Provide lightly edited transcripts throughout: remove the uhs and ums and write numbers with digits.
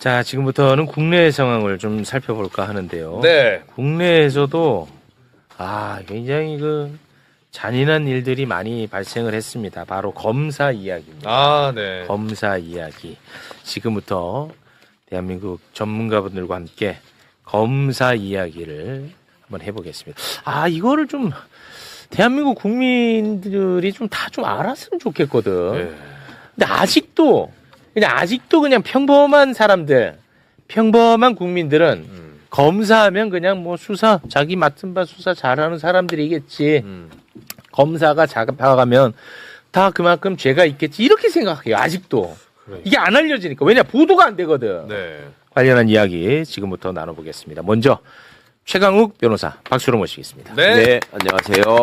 자, 지금부터는 국내 상황을 좀 살펴볼까 하는데요. 네. 국내에서도 굉장히 잔인한 일들이 많이 발생을 했습니다. 바로 검사 이야기입니다. 네. 검사 이야기. 지금부터 대한민국 전문가분들과 함께 검사 이야기를 한번 해보겠습니다. 이거를 좀 대한민국 국민들이 좀 다 좀 알았으면 좋겠거든. 네. 근데 아직도 그냥 평범한 사람들, 평범한 국민들은 검사하면 그냥 뭐 수사, 자기 맡은 바 수사 잘하는 사람들이겠지. 검사가 잡아가면 다 그만큼 죄가 있겠지. 이렇게 생각해요. 아직도. 이게 안 알려지니까. 왜냐? 보도가 안 되거든. 네. 관련한 이야기 지금부터 나눠보겠습니다. 먼저 최강욱 변호사 박수로 모시겠습니다. 네. 안녕하세요.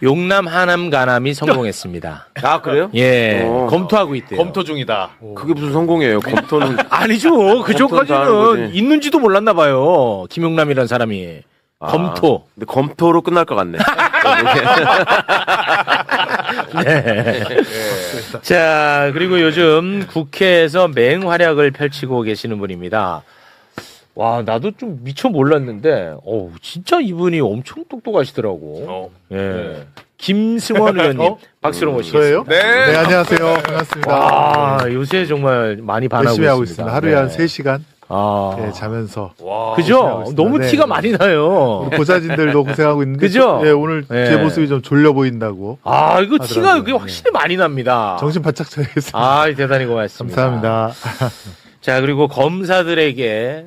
용남, 하남, 가남이 성공했습니다. 그래요? 예, 검토하고 있대요. 검토 중이다. 그게 무슨 성공이에요? 검토는 아니죠. 다 하는 그쪽까지는 거지. 있는지도 몰랐나 봐요. 김용남이라는 사람이. 검토. 근데 검토로 끝날 것 같네. 네. 자, 그리고 요즘 국회에서 맹활약을 펼치고 계시는 분입니다. 와, 나도 좀 미처 몰랐는데, 진짜 이분이 엄청 똑똑하시더라고. 예. 김승원 의원님, 박수로 모시겠습니다. 저예요? 네. 네, 안녕하세요. 반갑습니다. 와, 요새 정말 많이 반하고 열심히 하고 있습니다. 있습니다. 하루에 네. 한 3시간 아, 자면서. 와. 그죠? 있습니다. 너무 네, 티가 네. 많이 나요. 우리 보좌진들도 고생하고 있는데. 그죠? 예, 오늘 네. 제 모습이 좀 졸려 보인다고. 이거 티가 하더라고요. 그게 확실히 많이 납니다. 정신 바짝 차리겠습니다. 대단히 고맙습니다. 감사합니다. 자, 그리고 검사들에게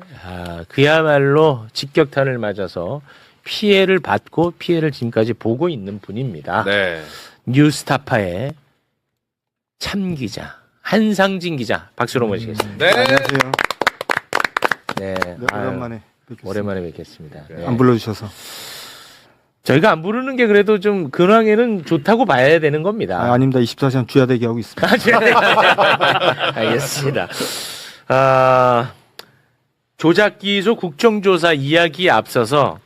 그야말로 직격탄을 맞아서 피해를 받고 피해를 지금까지 보고 있는 분입니다. 네. 뉴스타파의 참기자 한상진 기자 박수로 모시겠습니다. 네. 안녕하세요. 네, 오랜만에 뵙겠습니다. 오랜만에 뵙겠습니다. 네. 안 불러주셔서. 저희가 안 부르는 게 그래도 좀 근황에는 좋다고 봐야 되는 겁니다. 아닙니다. 24시간 주야 대기 하고 있습니다. 알겠습니다. 조작기소 국정조사 이야기에 앞서서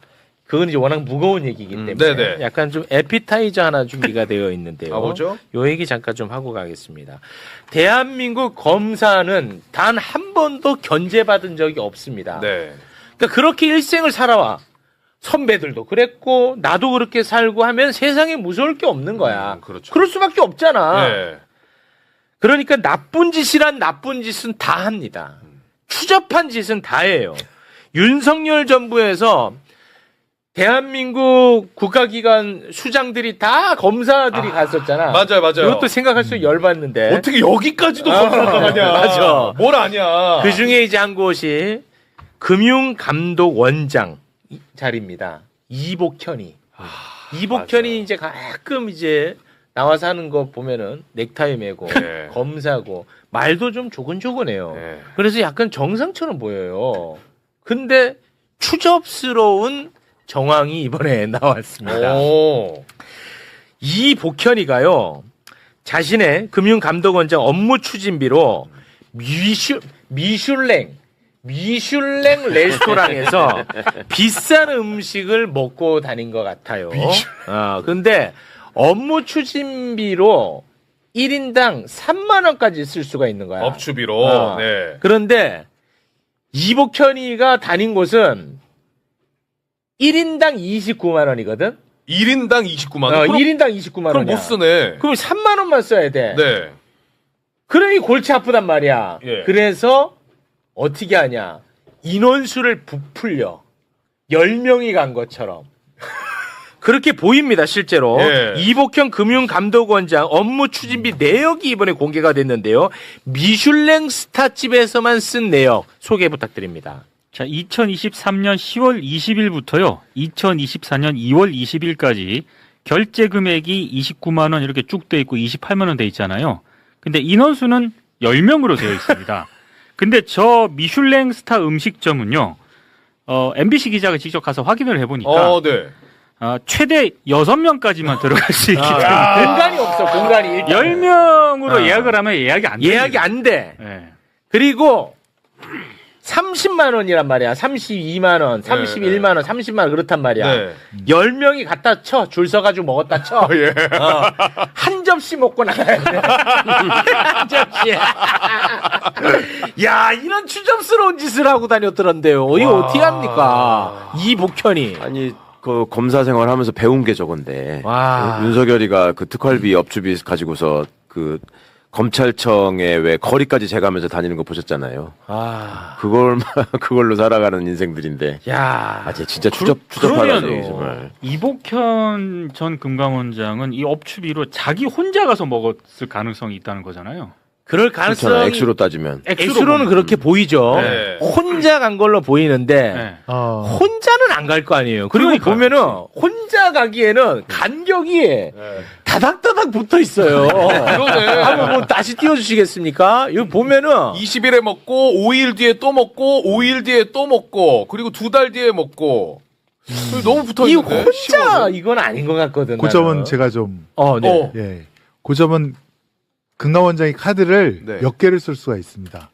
그건 이제 워낙 무거운 얘기이기 때문에 네네. 약간 좀 에피타이저 하나 준비가 되어 있는데요. 뭐죠? 요 얘기 잠깐 좀 하고 가겠습니다. 대한민국 검사는 단 한 번도 견제받은 적이 없습니다. 네. 그러니까 그렇게 일생을 살아와. 선배들도 그랬고 나도 그렇게 살고 하면 세상에 무서울 게 없는 거야. 그렇죠. 그럴 수밖에 없잖아. 네. 그러니까 나쁜 짓이란 나쁜 짓은 다 합니다. 추접한 짓은 다 해요. 윤석열 정부에서 대한민국 국가기관 수장들이 다 검사들이 갔었잖아. 맞아요. 이것도 생각할수록 열받는데. 어떻게 여기까지도 검사가 가냐. 맞아. 뭘 아냐. 그 중에 이제 한 곳이 금융감독원장 자리입니다. 이복현이. 이복현이 맞아. 이제 가끔 이제 나와서 하는 거 보면은 넥타이 매고 네. 검사고 말도 좀 조근조근해요. 네. 그래서 약간 정상처럼 보여요. 근데 추접스러운 정황이 이번에 나왔습니다. 오. 이복현이가요. 자신의 금융감독원장 업무 추진비로 미슐랭 레스토랑에서 비싼 음식을 먹고 다닌 것 같아요. 근데 업무 추진비로 1인당 3만 원까지 쓸 수가 있는 거야. 업추비로. 네. 그런데 이복현이가 다닌 곳은 1인당 29만 원이거든. 1인당 29만 원. 1인당 29만 그럼 원이야. 못 쓰네. 그럼 3만 원만 써야 돼. 네. 그러니 골치 아프단 말이야. 예. 그래서 어떻게 하냐. 인원수를 부풀려. 10명이 간 것처럼. 그렇게 보입니다, 실제로. 예. 이복현 금융감독원장 업무 추진비 내역이 이번에 공개가 됐는데요. 미슐랭 스타집에서만 쓴 내역 소개 부탁드립니다. 자, 2023년 10월 20일부터요. 2024년 2월 20일까지 결제 금액이 29만 원 이렇게 쭉 돼 있고 28만 원 돼 있잖아요. 근데 인원수는 10명으로 되어 있습니다. 근데 저 미슐랭 스타 음식점은요. MBC 기자가 직접 가서 확인을 해 보니까 네. 최대 6명까지만 들어갈 수 있기 때문에 공간이 없어, 공간이. 일단. 10명으로 예약을 하면 예약이 안 돼요. 예약이 안 돼. 네. 그리고 30만 원이란 말이야. 32만 원, 31만 원, 30만 원 그렇단 말이야. 네. 10명이 갖다 쳐. 줄 서가지고 먹었다 쳐. 예. 한 접시 먹고 나가야 돼. 한 접시. 야, 이런 추접스러운 짓을 하고 다녔더란데요. 이거 어떻게 합니까? 이 복현이. 아니 그 검사 생활하면서 배운 게 저건데 와. 윤석열이가 그 특활비 업추비 가지고서 그 검찰청에 왜 거리까지 재가면서 다니는 거 보셨잖아요. 아. 그걸로 살아가는 인생들인데. 야. 아, 진짜 추접하다 그러면 정말. 이복현 전 금감원장은 이 업추비로 자기 혼자 가서 먹었을 가능성이 있다는 거잖아요. 그럴 그렇잖아. 가능성이 액수로 따지면. 액수로는 그렇게 보이죠. 네. 혼자 간 걸로 보이는데 네. 혼자는 안 갈 거 아니에요. 그리고 그러니까요. 보면은 혼자 가기에는 간격이 네. 다닥다닥 붙어 있어요. 그러네. 한번 뭐 다시 띄워주시겠습니까? 이거 보면은 20일에 먹고 5일 뒤에 또 먹고 5일 뒤에 또 먹고 그리고 2달 뒤에 먹고 너무 붙어 이 있는데. 혼자 이건 아닌 것 같거든. 그 점은 나는. 제가 좀 네. 예. 그 점은 금감원장이 카드를 네. 몇 개를 쓸 수가 있습니다.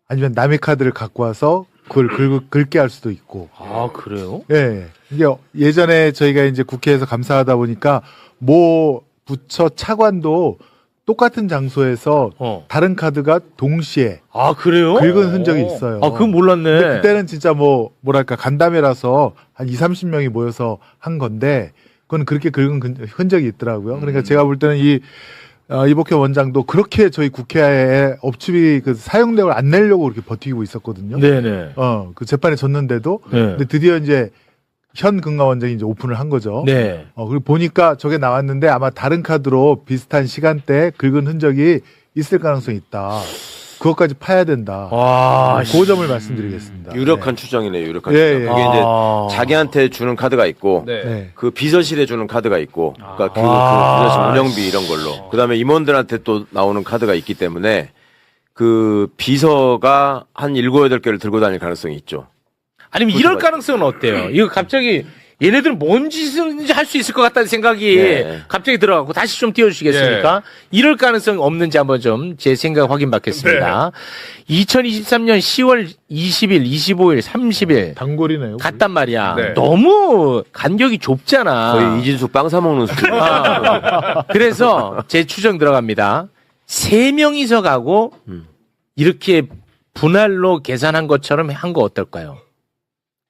아니면 남의 카드를 갖고 와서 그걸 긁게 할 수도 있고. 아 그래요? 예. 이게 예전에 저희가 이제 국회에서 감사하다 보니까 모 부처 차관도 똑같은 장소에서 다른 카드가 동시에 아 그래요? 긁은 흔적이 있어요. 아 그건 몰랐네. 근데 그때는 진짜 뭐랄까 간담회라서 한 20-30명이 모여서 한 건데 그건 그렇게 긁은 흔적이 있더라고요. 그러니까 제가 볼 때는 이복현 원장도 그렇게 저희 국회에 업추비 그 사용량을 안 내려고 그렇게 버티고 있었거든요. 네네. 그 재판에 졌는데도 네. 근데 드디어 이제 현 금감원장이 이제 오픈을 한 거죠. 네. 그리고 보니까 저게 나왔는데 아마 다른 카드로 비슷한 시간대에 긁은 흔적이 있을 가능성이 있다. 그것까지 파야 된다. 와. 그 점을 말씀드리겠습니다. 유력한 추정이네요. 유력한 예, 추정. 예. 그게 이제 아. 자기한테 주는 카드가 있고 네. 네. 그 비서실에 주는 카드가 있고 그러니까 그 와. 비서실 운영비 이런 걸로 그다음에 임원들한테 또 나오는 카드가 있기 때문에 그 비서가 한 7, 8개를 들고 다닐 가능성이 있죠. 아니면 이럴 가능성은 어때요? 이거 갑자기 얘네들은 뭔 짓인지 할 수 있을 것 같다는 생각이 네. 갑자기 들어가고 다시 좀 띄워주시겠습니까? 이럴 가능성이 없는지 한번 좀 제 생각 확인 받겠습니다. 2023년 10월 20일, 25일, 30일 단골이네요. 갔단 말이야. 네. 너무 간격이 좁잖아. 거의 이진숙 빵 사 먹는 수준. 그래서 제 추정 들어갑니다. 3명이서 가고 이렇게 분할로 계산한 것처럼 한 거 어떨까요?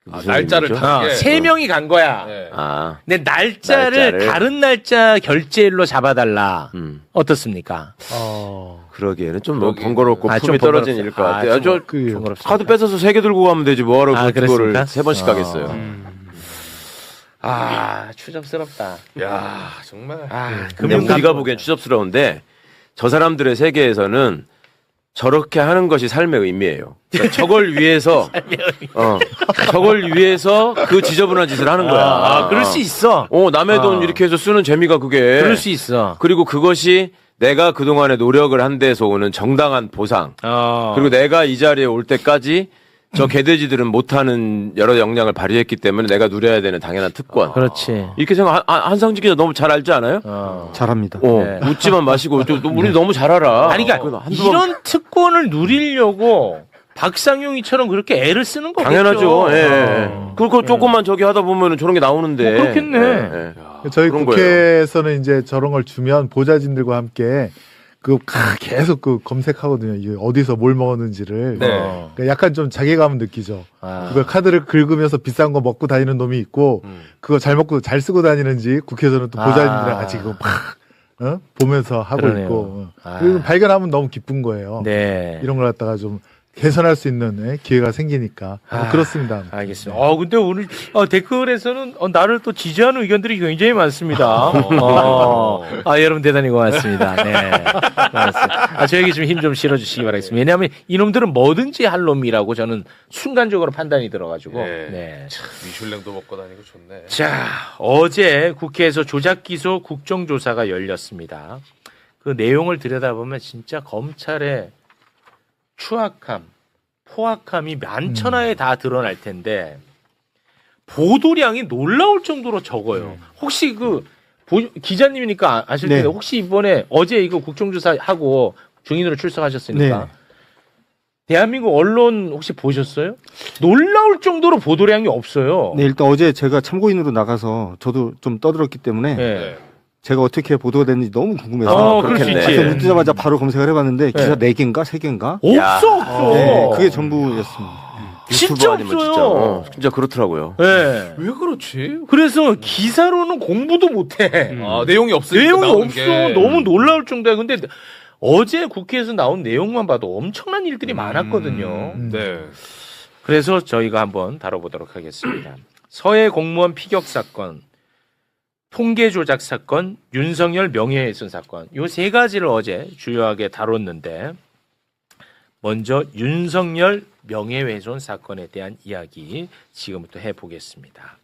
날짜를 의미죠? 다. 3명이 간 거야. 네. 아, 근데 날짜를 다른 날짜 결제일로 잡아달라. 어떻습니까? 그러기에는 좀 너무 그러기에는. 번거롭고 아, 품이 좀 떨어진 번거롭- 일일 것 같아요. 아, 좀 저 번거롭습니다. 카드 뺏어서 3개 들고 가면 되지 뭐하러 아, 그거를 그랬습니까? 3번씩 가겠어요. 아, 추접스럽다. 야 정말. 아, 근데 우리가 보기엔 추접스러운데 저 사람들의 세계에서는 저렇게 하는 것이 삶의 의미예요. 그러니까 저걸 위해서 저걸 위해서 그 지저분한 짓을 하는 거야. 아, 그럴 수 있어. 남의 돈 이렇게 해서 쓰는 재미가 그게. 그럴 수 있어. 그리고 그것이 내가 그동안에 노력을 한 데서 오는 정당한 보상. 그리고 내가 이 자리에 올 때까지 저 개돼지들은 못하는 여러 역량을 발휘했기 때문에 내가 누려야 되는 당연한 특권. 그렇지. 이렇게 생각 한상진 기자 너무 잘 알지 않아요? 잘합니다. 네. 웃지만 마시고 우리 너무 잘 알아. 아니, 그러니까 이런 특권을 누리려고 박상용이처럼 그렇게 애를 쓰는 거겠죠. 당연하죠. 예. 그거 조금만 저기 하다 보면은 저런 게 나오는데. 뭐 그렇겠네. 예. 저희 그런 국회에서는 이제 저런 걸 주면 보좌진들과 함께 계속 검색하거든요. 이게 어디서 뭘 먹었는지를. 네. 그러니까 약간 좀 자괴감을 느끼죠. 아. 그걸 카드를 긁으면서 비싼 거 먹고 다니는 놈이 있고, 그거 잘 먹고 잘 쓰고 다니는지 국회에서는 또 보좌진들이랑 같이 그거 막 보면서 하고 그러네요. 있고. 아. 그리고 발견하면 너무 기쁜 거예요. 네. 이런 걸 갖다가 좀 개선할 수 있는 기회가 생기니까. 그렇습니다. 알겠습니다. 근데 오늘 댓글에서는 나를 또 지지하는 의견들이 굉장히 많습니다. 여러분 대단히 고맙습니다. 네. 고맙습니다. 저에게 좀 힘 좀 실어주시기 바라겠습니다. 왜냐하면 이놈들은 뭐든지 할 놈이라고 저는 순간적으로 판단이 들어가지고. 네. 네. 미슐랭도 먹고 다니고 좋네. 자, 어제 국회에서 조작기소 국정조사가 열렸습니다. 그 내용을 들여다보면 진짜 검찰의 추악함, 포악함이 만천하에 다 드러날 텐데 보도량이 놀라울 정도로 적어요. 혹시 기자님이니까 아실 텐데 네. 혹시 이번에 어제 이거 국정조사 하고 증인으로 출석하셨으니까 네. 대한민국 언론 혹시 보셨어요? 놀라울 정도로 보도량이 없어요. 네, 일단 어제 제가 참고인으로 나가서 저도 좀 떠들었기 때문에 네. 제가 어떻게 보도가 됐는지 너무 궁금해서 그럴 수 그렇겠네. 있지. 눈 뜨자마자 바로 검색을 해봤는데 기사 네. 4개인가 3개인가? 없어, 없어. 네, 그게 전부였습니다. 진짜 유튜브 아니면 진짜, 없어요. 진짜 그렇더라고요. 네. 왜 그렇지? 그래서 기사로는 공부도 못해. 아, 내용이 없으니까 내용이 나오는 없어. 게. 너무 놀라울 정도야. 근데 어제 국회에서 나온 내용만 봐도 엄청난 일들이 많았거든요. 네. 그래서 저희가 한번 다뤄보도록 하겠습니다. 서해 공무원 피격 사건, 통계 조작 사건, 윤석열 명예훼손 사건, 요 세 가지를 어제 주요하게 다뤘는데, 먼저 윤석열 명예훼손 사건에 대한 이야기 지금부터 해보겠습니다.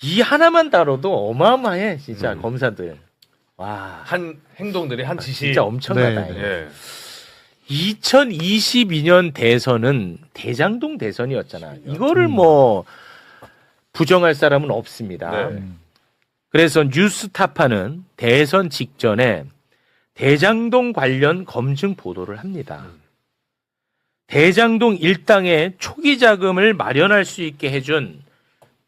이 하나만 다뤄도 어마어마해, 진짜 검사들. 와, 한 행동들이 한 지시. 진짜 엄청나다. 네. 이거. 예. 2022년 대선은 대장동 대선이었잖아. 이거를 뭐 부정할 사람은 없습니다. 네. 그래서 뉴스타파는 대선 직전에 대장동 관련 검증 보도를 합니다. 대장동 일당의 초기 자금을 마련할 수 있게 해준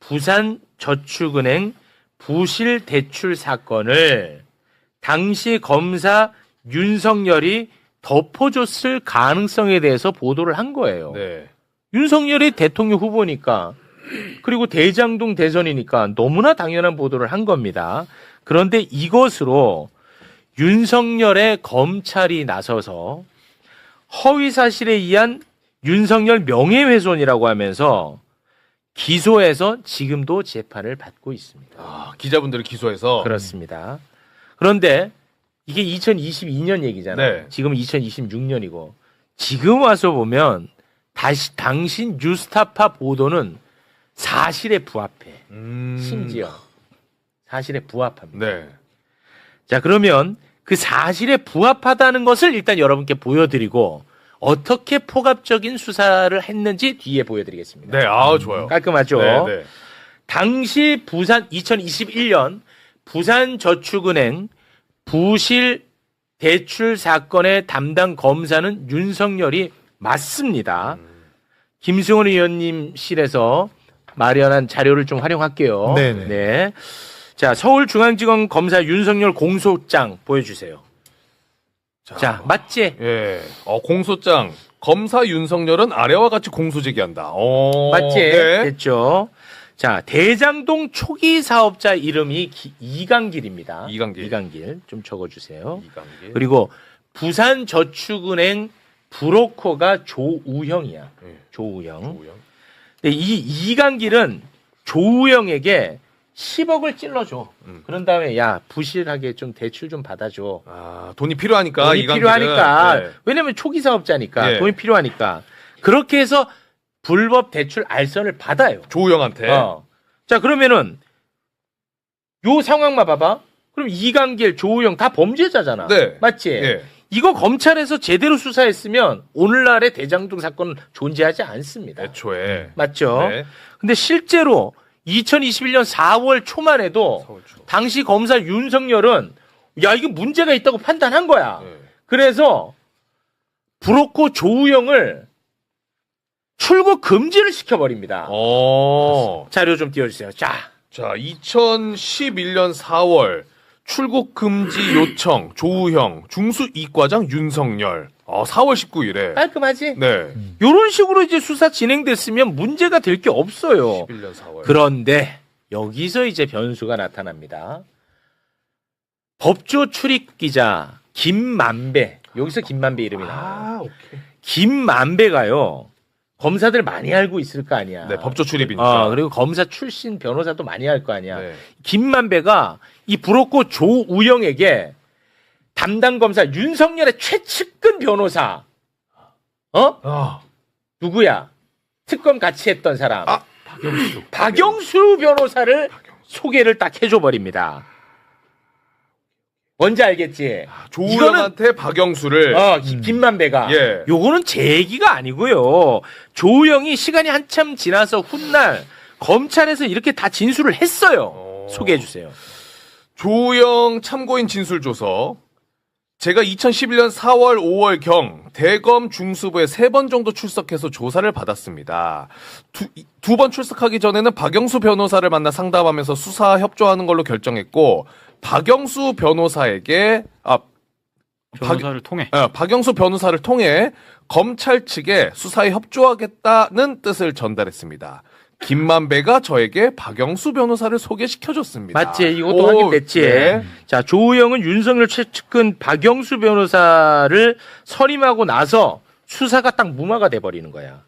부산저축은행 부실 대출 사건을 당시 검사 윤석열이 덮어줬을 가능성에 대해서 보도를 한 거예요. 네. 윤석열이 대통령 후보니까, 그리고 대장동 대선이니까 너무나 당연한 보도를 한 겁니다. 그런데 이것으로 윤석열의 검찰이 나서서 허위 사실에 의한 윤석열 명예훼손이라고 하면서 기소해서 지금도 재판을 받고 있습니다. 아, 기자분들을 기소해서. 그렇습니다. 그런데 이게 2022년 얘기잖아요. 네. 지금 2026년이고 지금 와서 보면 다시 당신 뉴스타파 보도는 사실에 부합해. 심지어 사실에 부합합니다. 네. 자, 그러면 그 사실에 부합하다는 것을 일단 여러분께 보여드리고 어떻게 포괄적인 수사를 했는지 뒤에 보여드리겠습니다. 네. 아, 좋아요. 깔끔하죠? 네, 네. 당시 2021년 부산저축은행 부실 대출 사건의 담당 검사는 윤석열이 맞습니다. 김승원 의원님실에서 마련한 자료를 좀 활용할게요. 네네. 네. 자, 서울중앙지검 검사 윤석열 공소장 보여주세요. 자, 맞지? 예. 공소장. 검사 윤석열은 아래와 같이 공소 제기한다. 맞지? 네. 됐죠? 자, 대장동 초기 사업자 이름이 이강길입니다. 이강길. 좀 적어주세요. 이강길. 그리고 부산저축은행 브로커가 조우형이야. 네. 조우형. 조우영. 근데 이 이강길은 조우형에게 10억을 찔러줘. 그런 다음에 야 부실하게 좀 대출 좀 받아줘. 아, 돈이 필요하니까. 돈이 이강길은. 필요하니까. 네. 왜냐면 초기 사업자니까 예. 돈이 필요하니까. 그렇게 해서 불법 대출 알선을 받아요. 조우영한테. 자, 그러면은 요 상황만 봐봐. 그럼 이강길, 조우영 다 범죄자잖아. 네. 맞지? 예. 이거 검찰에서 제대로 수사했으면 오늘날의 대장동 사건은 존재하지 않습니다. 애초에. 맞죠? 네. 근데 실제로 2021년 4월 초만 해도 서울초. 당시 검사 윤석열은 야, 이거 문제가 있다고 판단한 거야. 네. 그래서 브로커 조우영을 출국 금지를 시켜버립니다. 자료 좀 띄워주세요. 자, 2011년 4월 출국 금지 요청 조우형 중수 이과장 윤석열. 4월 19일에. 깔끔하지? 네. 이런 식으로 이제 수사 진행됐으면 문제가 될 게 없어요. 11년 4월. 그런데 여기서 이제 변수가 나타납니다. 법조 출입 기자 김만배, 여기서 김만배 이름이 나와요. 오케이. 김만배가요, 검사들 많이 알고 있을 거 아니야. 네, 법조 출입이니까. 그리고 검사 출신 변호사도 많이 알 거 아니야. 네. 김만배가 이 브로커 조우영에게 담당 검사 윤석열의 최측근 변호사, 누구야? 특검 같이 했던 사람. 박영수 변호사를 소개를 딱 해줘 버립니다. 뭔지 알겠지? 조우영한테 박영수를. 김만배가. 예. 요거는 제 얘기가 아니고요. 조우영이 시간이 한참 지나서 훗날 검찰에서 이렇게 다 진술을 했어요. 소개해 주세요. 조우영 참고인 진술조서. 제가 2011년 4월, 5월경 대검 중수부에 3번 정도 출석해서 조사를 받았습니다. 두 번 출석하기 전에는 박영수 변호사를 만나 상담하면서 수사 협조하는 걸로 결정했고, 박영수 변호사에게 박영수 변호사를 통해 검찰 측에 수사에 협조하겠다는 뜻을 전달했습니다. 김만배가 저에게 박영수 변호사를 소개시켜줬습니다. 맞지? 이것도 확인됐지? 네. 자, 조우영은 윤석열 최측근 박영수 변호사를 선임하고 나서 수사가 딱 무마가 돼버리는 거야.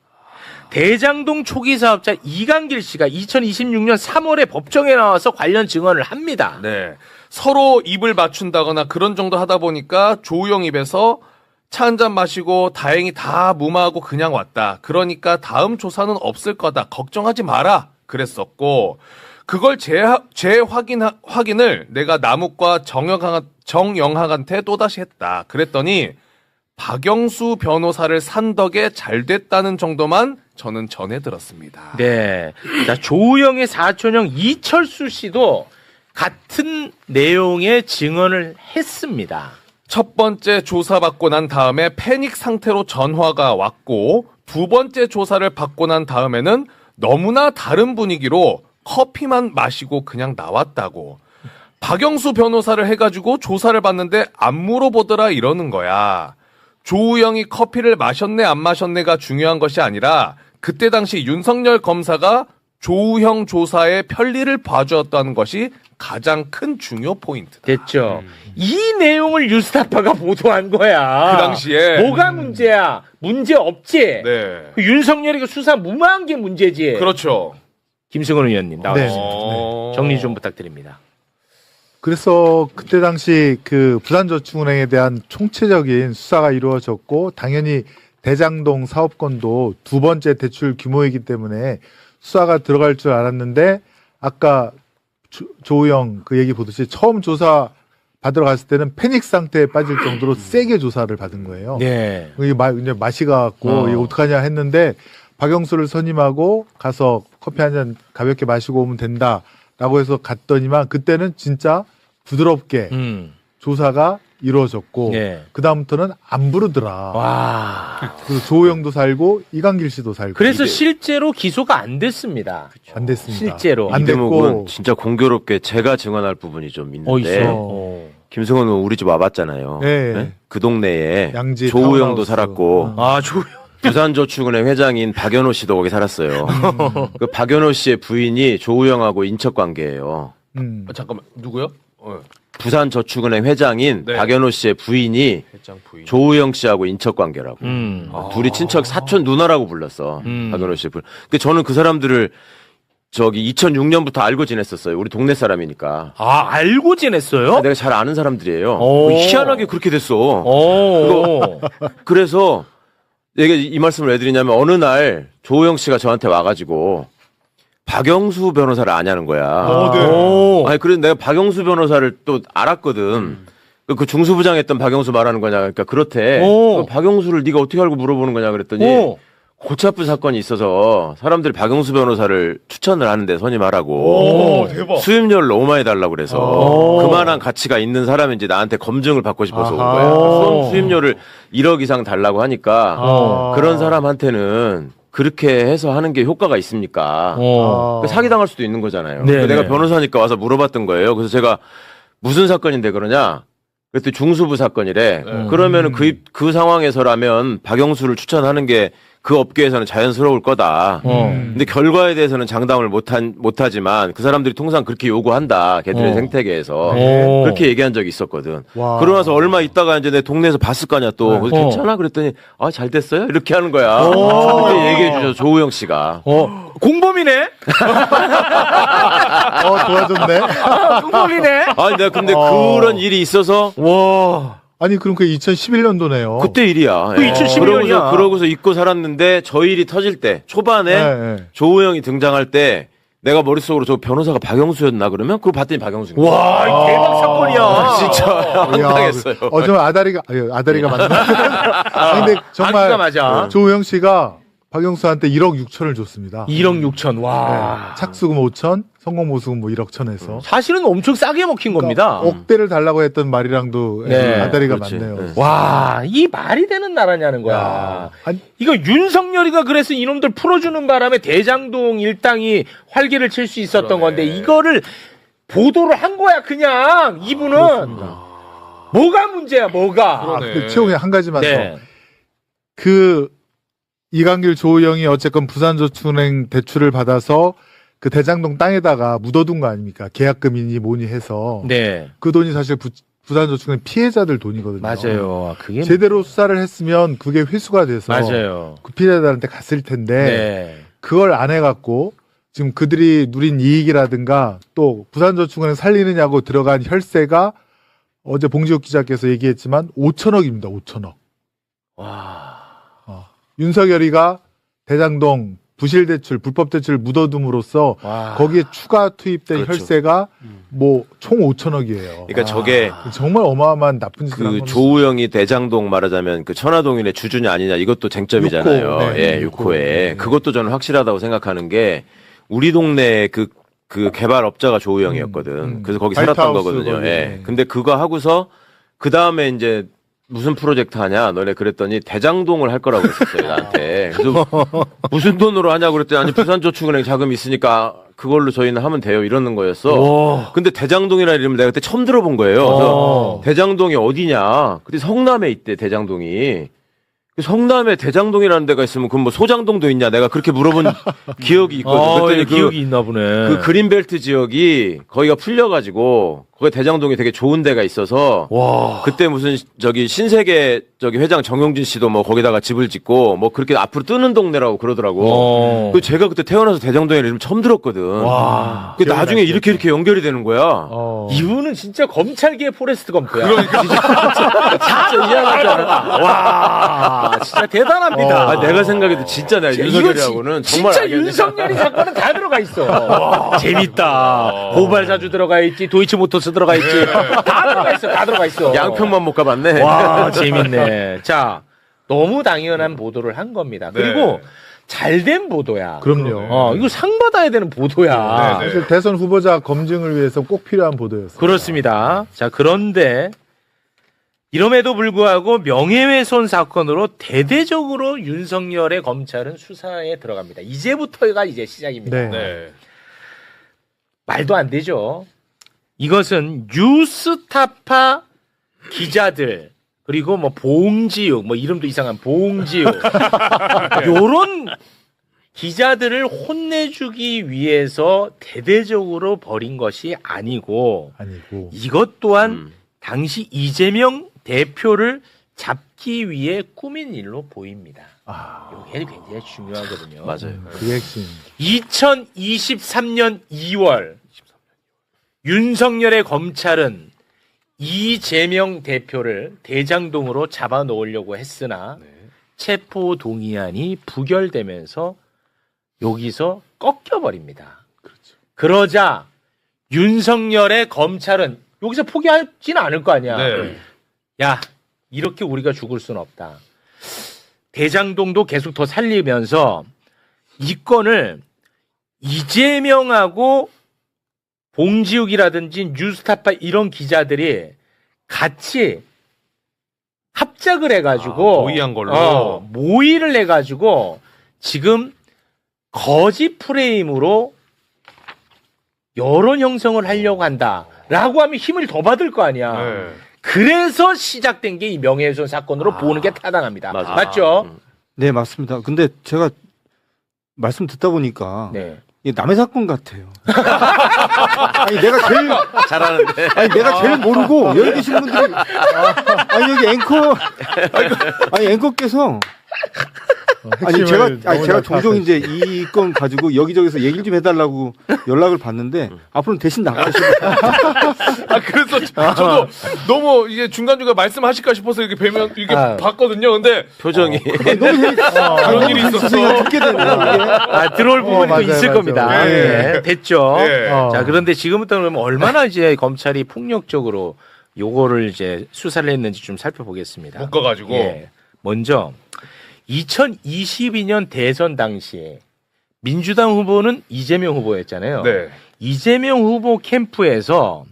대장동 초기 사업자 이강길 씨가 2026년 3월에 법정에 나와서 관련 증언을 합니다. 네. 서로 입을 맞춘다거나 그런 정도 하다 보니까 조우영 입에서 차 한잔 마시고 다행히 다 무마하고 그냥 왔다. 그러니까 다음 조사는 없을 거다. 걱정하지 마라. 그랬었고 그걸 확인을 내가 남욱과 정영학한테 또다시 했다. 그랬더니 박영수 변호사를 산 덕에 잘 됐다는 정도만 저는 전해 들었습니다. 네. 자, 조우영의 사촌형 이철수 씨도 같은 내용의 증언을 했습니다. 첫 번째 조사받고 난 다음에 패닉 상태로 전화가 왔고 두 번째 조사를 받고 난 다음에는 너무나 다른 분위기로 커피만 마시고 그냥 나왔다고. 박영수 변호사를 해가지고 조사를 받는데 안 물어보더라 이러는 거야. 조우영이 커피를 마셨네 안 마셨네가 중요한 것이 아니라 그때 당시 윤석열 검사가 조우영 조사의 편리를 봐주었다는 것이 가장 큰 중요 포인트다. 됐죠. 이 내용을 뉴스타파가 보도한 거야. 그 당시에. 뭐가 문제야? 문제 없지? 네. 그 윤석열이 그 수사 무마한 게 문제지. 그렇죠. 김승원 의원님 나와주세요. 네. 정리 좀 부탁드립니다. 그래서 그때 당시 그 부산저축은행에 대한 총체적인 수사가 이루어졌고 당연히 대장동 사업건도 두 번째 대출 규모이기 때문에 수사가 들어갈 줄 알았는데 아까 조우영 그 얘기 보듯이 처음 조사 받으러 갔을 때는 패닉 상태에 빠질 정도로 세게 조사를 받은 거예요. 네. 이게 이제 맛이 가갖고 이거 어떡하냐 했는데 박영수를 선임하고 가서 커피 한 잔 가볍게 마시고 오면 된다라고 해서 갔더니만 그때는 진짜 부드럽게 조사가 이루어졌고 네. 그 다음부터는 안 부르더라. 와. 그래서 조우영도 살고 이강길 씨도 살고. 그래서 실제로 기소가 안 됐습니다. 안 됐습니다. 실제로. 안 이 대목은 됐고. 진짜 공교롭게 제가 증언할 부분이 좀 있는데 있어. 김승원은 우리 집 와봤잖아요. 네. 네? 그 동네에 양지 조우영도 타운하우스. 살았고 아, 조우영. 부산저축은행 회장인 박연호 씨도 거기 살았어요. 그 박연호 씨의 부인이 조우영하고 인척 관계예요. 잠깐만 누구요? 부산저축은행 회장인 네. 박연호 씨의 부인이 회장 부인. 조우영 씨하고 인척 관계라고. 둘이 아. 친척 사촌 누나라고 불렀어. 박연호 씨. 근데 저는 그 사람들을 2006년부터 알고 지냈었어요. 우리 동네 사람이니까. 아, 알고 지냈어요? 내가 잘 아는 사람들이에요. 오. 희한하게 그렇게 됐어. 오. 그래서 내가 이 말씀을 왜 드리냐면 어느 날 조우영 씨가 저한테 와가지고 박영수 변호사를 아냐는 거야. 오. 아니, 그래서 내가 박영수 변호사를 또 알았거든. 그 중수부장 했던 박영수 말하는 거냐. 그러니까 그렇대. 오. 박영수를 네가 어떻게 알고 물어보는 거냐 그랬더니 오. 골치 아픈 사건이 있어서 사람들이 박영수 변호사를 추천을 하는데 선임하라고. 오, 대박. 수임료를 너무 많이 달라고 그래서 오. 그만한 가치가 있는 사람인지 나한테 검증을 받고 싶어서 온 아하. 거야. 오. 수임료를 1억 이상 달라고 하니까 어. 그런 사람한테는 그렇게 해서 하는 게 효과가 있습니까? 어. 사기당할 수도 있는 거잖아요. 네, 그러니까 내가 네. 변호사니까 와서 물어봤던 거예요. 그래서 제가 무슨 사건인데 그러냐? 그랬더니 중수부 사건이래. 그러면은 그 상황에서라면 박영수를 추천하는 게 그 업계에서는 자연스러울 거다. 근데 결과에 대해서는 장담을 못하지만 그 사람들이 통상 그렇게 요구한다. 걔들의 생태계에서. 오. 그렇게 얘기한 적이 있었거든. 와. 그러고 나서 얼마 있다가 이제 내 동네에서 봤을 거 아니야 또. 그래서 괜찮아? 그랬더니 아, 잘 됐어요? 이렇게 하는 거야. 그렇게 얘기해 주셔 조우영 씨가. 공범이네? 도와줬네. 공범이네? 아니, 내가 근데 그런 일이 있어서 와. 아니 그럼 그 2011년도네요. 그때 일이야. 그 2011 년이야. 그러고서 잊고 살았는데 저 일이 터질 때 초반에 네. 조우영이 등장할 때 내가 머릿속으로 저 변호사가 박영수였나 그러면 그거 봤더니 박영수인 거야. 와, 이 대박 사건이야. 진짜 황당했어요. 좀 아다리가 맞나? 근데 정말 아기가 맞아. 조우영 씨가 박영수한테 1억 6천을 줬습니다. 1억 6천. 와. 네. 착수금 5천, 성공 보수금 뭐 1억 천에서. 사실은 엄청 싸게 먹힌 겁니다. 억대를 달라고 했던 말이랑도 네. 아다리가 그렇지. 맞네요. 네. 와, 이 말이 되는 나라냐는 거야. 야. 아니, 이거 윤석열이가 그래서 이놈들 풀어주는 바람에 대장동 일당이 활기를 칠 수 있었던 건데 이거를 보도를 한 거야 그냥 이분은. 뭐가 문제야 뭐가. 그러네. 그 최홍이 한 가지만 네. 더. 그 이강길 조우영이 어쨌건 부산저축은행 대출을 받아서 그 대장동 땅에다가 묻어둔 거 아닙니까? 계약금이니 뭐니 해서 네. 그 돈이 사실 부산저축은행 피해자들 돈이거든요. 맞아요. 그게 제대로 수사를 했으면 그게 회수가 돼서 맞아요. 그 피해자들한테 갔을 텐데 네. 그걸 안 해갖고 지금 그들이 누린 이익이라든가 또 부산저축은행 살리느냐고 들어간 혈세가 어제 봉지욱 기자께서 얘기했지만 5천억입니다. 5천억. 와. 윤석열이가 대장동 부실대출, 불법대출 묻어둠으로써 와. 거기에 추가 투입된 그렇죠. 혈세가 뭐 총 5천억이에요. 그러니까 저게 정말 어마어마한 나쁜 짓을 한 그 겁니다. 조우영이 대장동 말하자면 그 천화동인의 주주냐 아니냐 이것도 쟁점이잖아요. 육호, 네, 예, 육호. 6호에. 네. 그것도 저는 확실하다고 생각하는 게 우리 동네 그 개발업자가 조우영이었거든. 그래서 거기 살았던 화이트하우스 거거든요. 거기. 예. 근데 그거 하고서 그 다음에 이제 무슨 프로젝트 하냐? 너네 그랬더니 대장동을 할 거라고 그랬었어요, 나한테. 그래서 무슨 돈으로 하냐고 그랬더니 아니 부산저축은행 자금이 있으니까 그걸로 저희는 하면 돼요. 이러는 거였어. 와. 근데 대장동이라는 이름을 내가 그때 처음 들어본 거예요. 그래서 대장동이 어디냐? 그때 성남에 있대, 대장동이. 그 성남에 대장동이라는 데가 있으면 그럼 뭐 소장동도 있냐? 내가 그렇게 물어본 기억이 있거든. 그랬더니 기억이 있나 보네. 그 그린벨트 지역이 거기가 풀려가지고 거기 대장동이 되게 좋은 데가 있어서 와. 그때 무슨 저기 신세계 저기 회장 정용진 씨도 뭐 거기다가 집을 짓고 뭐 그렇게 앞으로 뜨는 동네라고 그러더라고. 그 제가 그때 태어나서 대장동이라는 이름 처음 들었거든. 와. 그 나중에 이렇게 연결이 되는 거야. 이분은 진짜 검찰계의 포레스트 검프야. 그러니까 진짜 이해하잖아. 와, 진짜 대단합니다. 아, 내가 생각해도 진짜 내가 윤석열이하고는 정말 진짜 알겠네. 윤석열이 사건은 다 들어가 있어. 재밌다. 고발사주 들어가 있지, 도이치모터스 들어가 있지. 다 들어가 있어, 다 들어가 있어. 양평만 못 가봤네. 와, 재밌네. 자, 너무 당연한 보도를 한 겁니다. 그리고 잘된 보도야. 그럼요. 이거 상 받아야 되는 보도야. 네, 네. 사실 대선 후보자 검증을 위해서 꼭 필요한 보도였어요. 그렇습니다. 자, 그런데 이럼에도 불구하고 명예훼손 사건으로 대대적으로 윤석열의 검찰은 수사에 들어갑니다. 이제부터가 이제 시작입니다. 네. 네. 말도 안 되죠. 이것은 뉴스타파 기자들 그리고 뭐 봉지욱 뭐 이름도 이상한 봉지욱 요런 기자들을 혼내주기 위해서 대대적으로 벌인 것이 아니고 이것 또한 당시 이재명 대표를 잡기 위해 꾸민 일로 보입니다. 이게 굉장히 중요하거든요. 맞아요. 그게 핵심. 2023년 2월 윤석열의 검찰은 이재명 대표를 대장동으로 잡아놓으려고 했으나 체포 동의안이 부결되면서 여기서 꺾여버립니다. 그러자 윤석열의 검찰은 여기서 포기하지는 않을 거 아니야. 네. 야, 이렇게 우리가 죽을 수는 없다. 대장동도 계속 더 살리면서 이 건을 이재명하고 봉지욱이라든지 뉴스타파 이런 기자들이 같이 합작을 해가지고 모의한 걸로 모의를 해가지고 지금 거짓 프레임으로 여론 형성을 하려고 한다라고 하면 힘을 더 받을 거 아니야. 네. 그래서 시작된 게 이 명예훼손 사건으로 보는 게 타당합니다. 맞아. 맞죠? 네, 맞습니다. 근데 제가 말씀 듣다 보니까 네. 이게 남의 사건 같아요. 아니 내가 제일 잘하는데. 아니 내가 제일 모르고 여기 계신 분들이 아니 여기 아니 앵커께서 아니 제가 종종 이제 이 건 가지고 여기저기서 얘기를 좀 해달라고 연락을 받는데 앞으로는 대신 나가시고 아, 그래서 저도 너무 이게 중간중간 말씀하실까 싶어서 이렇게 뵈면 이렇게 봤거든요. 근데 표정이. 너무 그런 일이 있었어. 듣게 되네요. 들어올 부분이 또 맞아요, 있을 맞아요. 겁니다. 네. 네, 됐죠. 네. 자, 그런데 지금부터 그러면 얼마나 이제 검찰이 폭력적으로 요거를 이제 수사를 했는지 좀 살펴보겠습니다. 묶어가지고. 예. 먼저 2022년 대선 당시에 민주당 후보는 이재명 후보였잖아요. 네. 이재명 후보 캠프에서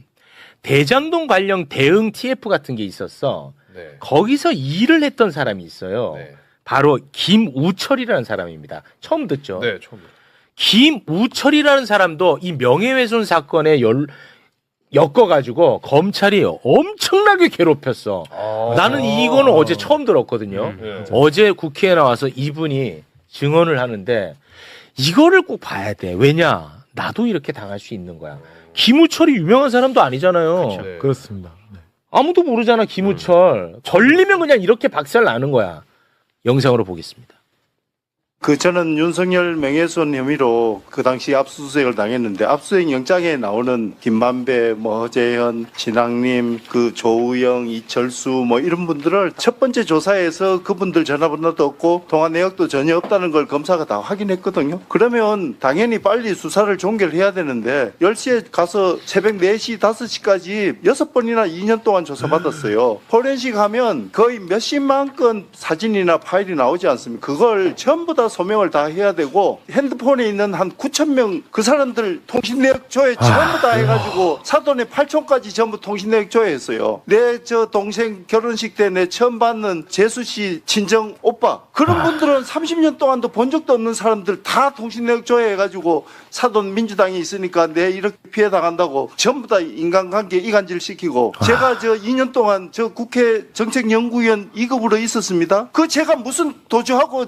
대장동 관련 대응 TF 같은 게 있었어. 네. 거기서 일을 했던 사람이 있어요. 네. 바로 김우철이라는 사람입니다. 처음 듣죠? 네, 처음. 김우철이라는 사람도 이 명예훼손 사건에 엮어가지고 검찰이 엄청나게 괴롭혔어. 나는 이거는 어제 처음 들었거든요. 어제 국회에 나와서 이분이 증언을 하는데 이거를 꼭 봐야 돼. 왜냐? 나도 이렇게 당할 수 있는 거야. 김우철이 유명한 사람도 아니잖아요. 네. 그렇습니다. 네. 아무도 모르잖아, 김우철. 걸리면 그냥 이렇게 박살 나는 거야. 영상으로 보겠습니다. 저는 윤석열 명예훼손 혐의로 그 당시 압수수색을 당했는데 압수수색 영장에 나오는 김만배, 허재현, 진학림, 조우영, 이철수 이런 분들을 첫 번째 조사에서 그분들 전화번호도 없고 통화 내역도 전혀 없다는 걸 검사가 다 확인했거든요. 그러면 당연히 빨리 수사를 종결해야 되는데 10시에 가서 새벽 4시, 5시까지 6번이나 2년 동안 조사받았어요. 포렌식 하면 거의 몇십만 건 사진이나 파일이 나오지 않습니까? 그걸 전부 다 소명을 다 해야 되고 핸드폰에 있는 한 9,000명 그 사람들 통신 내역 조회 전부 다 해가지고 사돈의 8촌까지 전부 통신 내역 조회했어요. 내 동생 결혼식 때 내 처음 받는 재수 씨 친정 오빠 그런 분들은 30년 동안도 본 적도 없는 사람들 다 통신 내역 조회해가지고 사돈 민주당이 있으니까 내 이렇게 피해 당한다고 전부 다 인간관계 이간질 시키고 제가 2년 동안 국회 정책연구위원 2급으로 있었습니다. 제가 무슨 도주하고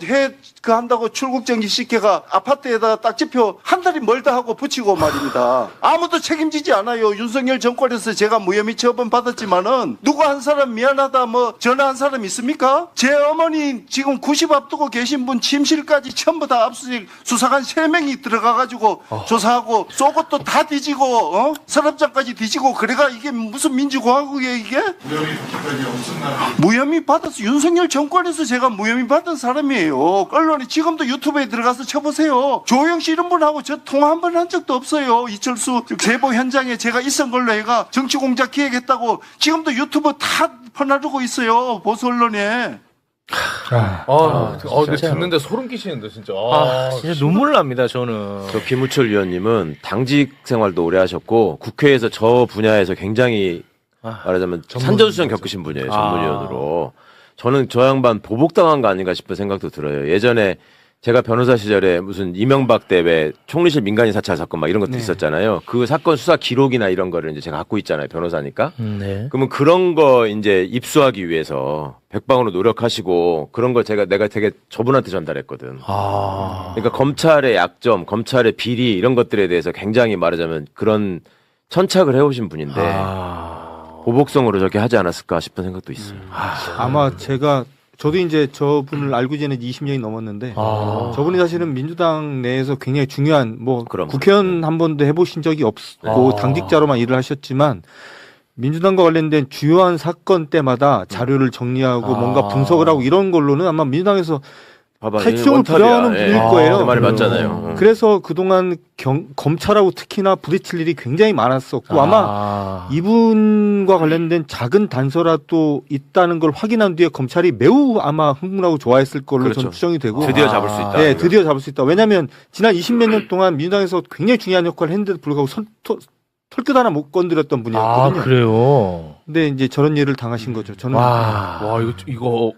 한다고 출국 정지 시켜가 아파트에다가 딱지표 한 달이 멀다 하고 붙이고 말입니다. 아무도 책임지지 않아요. 윤석열 정권에서 제가 무혐의 처분 받았지만은 누구 한 사람 미안하다 전화한 사람 있습니까? 제 어머니 지금 90 앞두고 계신 분 침실까지 전부 다 압수수색 수사관 3명이 들어가가지고 조사하고 속옷도 다 뒤지고 서랍장까지 뒤지고 그래가 이게 무슨 민주공화국이에요 이게? 무혐의 받았어. 윤석열 정권에서 제가 무혐의 받은 사람이에요. 언론이 지금도 유튜브에 들어가서 쳐보세요. 조영 씨 이런 분하고 저 통화 한 번 한 적도 없어요. 이철수 제보 현장에 제가 있은 걸로 해가 정치공작 기획했다고 지금도 유튜브 다 퍼나르고 있어요. 보수 언론에. 근데 듣는데 소름 끼치는데 진짜. 진짜 눈물 납니다, 저는. 김우철 위원님은 당직 생활도 오래 하셨고 국회에서 저 분야에서 굉장히 말하자면 산전수전 겪으신 분이에요. 전문위원으로. 저는 저 양반 보복당한 거 아닌가 싶은 생각도 들어요. 예전에 제가 변호사 시절에 무슨 이명박 때 왜 총리실 민간인 사찰 사건 막 이런 것도 있었잖아요. 그 사건 수사 기록이나 이런 거를 이제 제가 갖고 있잖아요. 변호사니까. 네. 그러면 그런 거 이제 입수하기 위해서 백방으로 노력하시고 그런 걸 내가 되게 저분한테 전달했거든. 그러니까 검찰의 약점, 검찰의 비리 이런 것들에 대해서 굉장히 말하자면 그런 천착을 해오신 분인데 보복성으로 저렇게 하지 않았을까 싶은 생각도 있어요. 아마 저도 이제 저분을 알고 지낸 20년이 넘었는데 저분이 사실은 민주당 내에서 굉장히 중요한 그럼. 국회의원 한 번도 해보신 적이 없고 당직자로만 일을 하셨지만 민주당과 관련된 주요한 사건 때마다 자료를 정리하고 뭔가 분석을 하고 이런 걸로는 아마 민주당에서 탈주점을 부려하는 분일 거예요. 그 말이 맞잖아요. 그래서 그동안 검찰하고 특히나 부딪힐 일이 굉장히 많았었고 아마 이분과 관련된 작은 단서라도 있다는 걸 확인한 뒤에 검찰이 매우 아마 흥분하고 좋아했을 걸로 저는 추정이 되고 드디어 잡을 수 있다. 네, 드디어 잡을 수 있다. 왜냐하면 지난 20몇 년 동안 민주당에서 굉장히 중요한 역할을 했는데도 불구하고 털끝 하나 못 건드렸던 분이었거든요. 그래요? 근데 이제 저런 일을 당하신 거죠. 저는 이거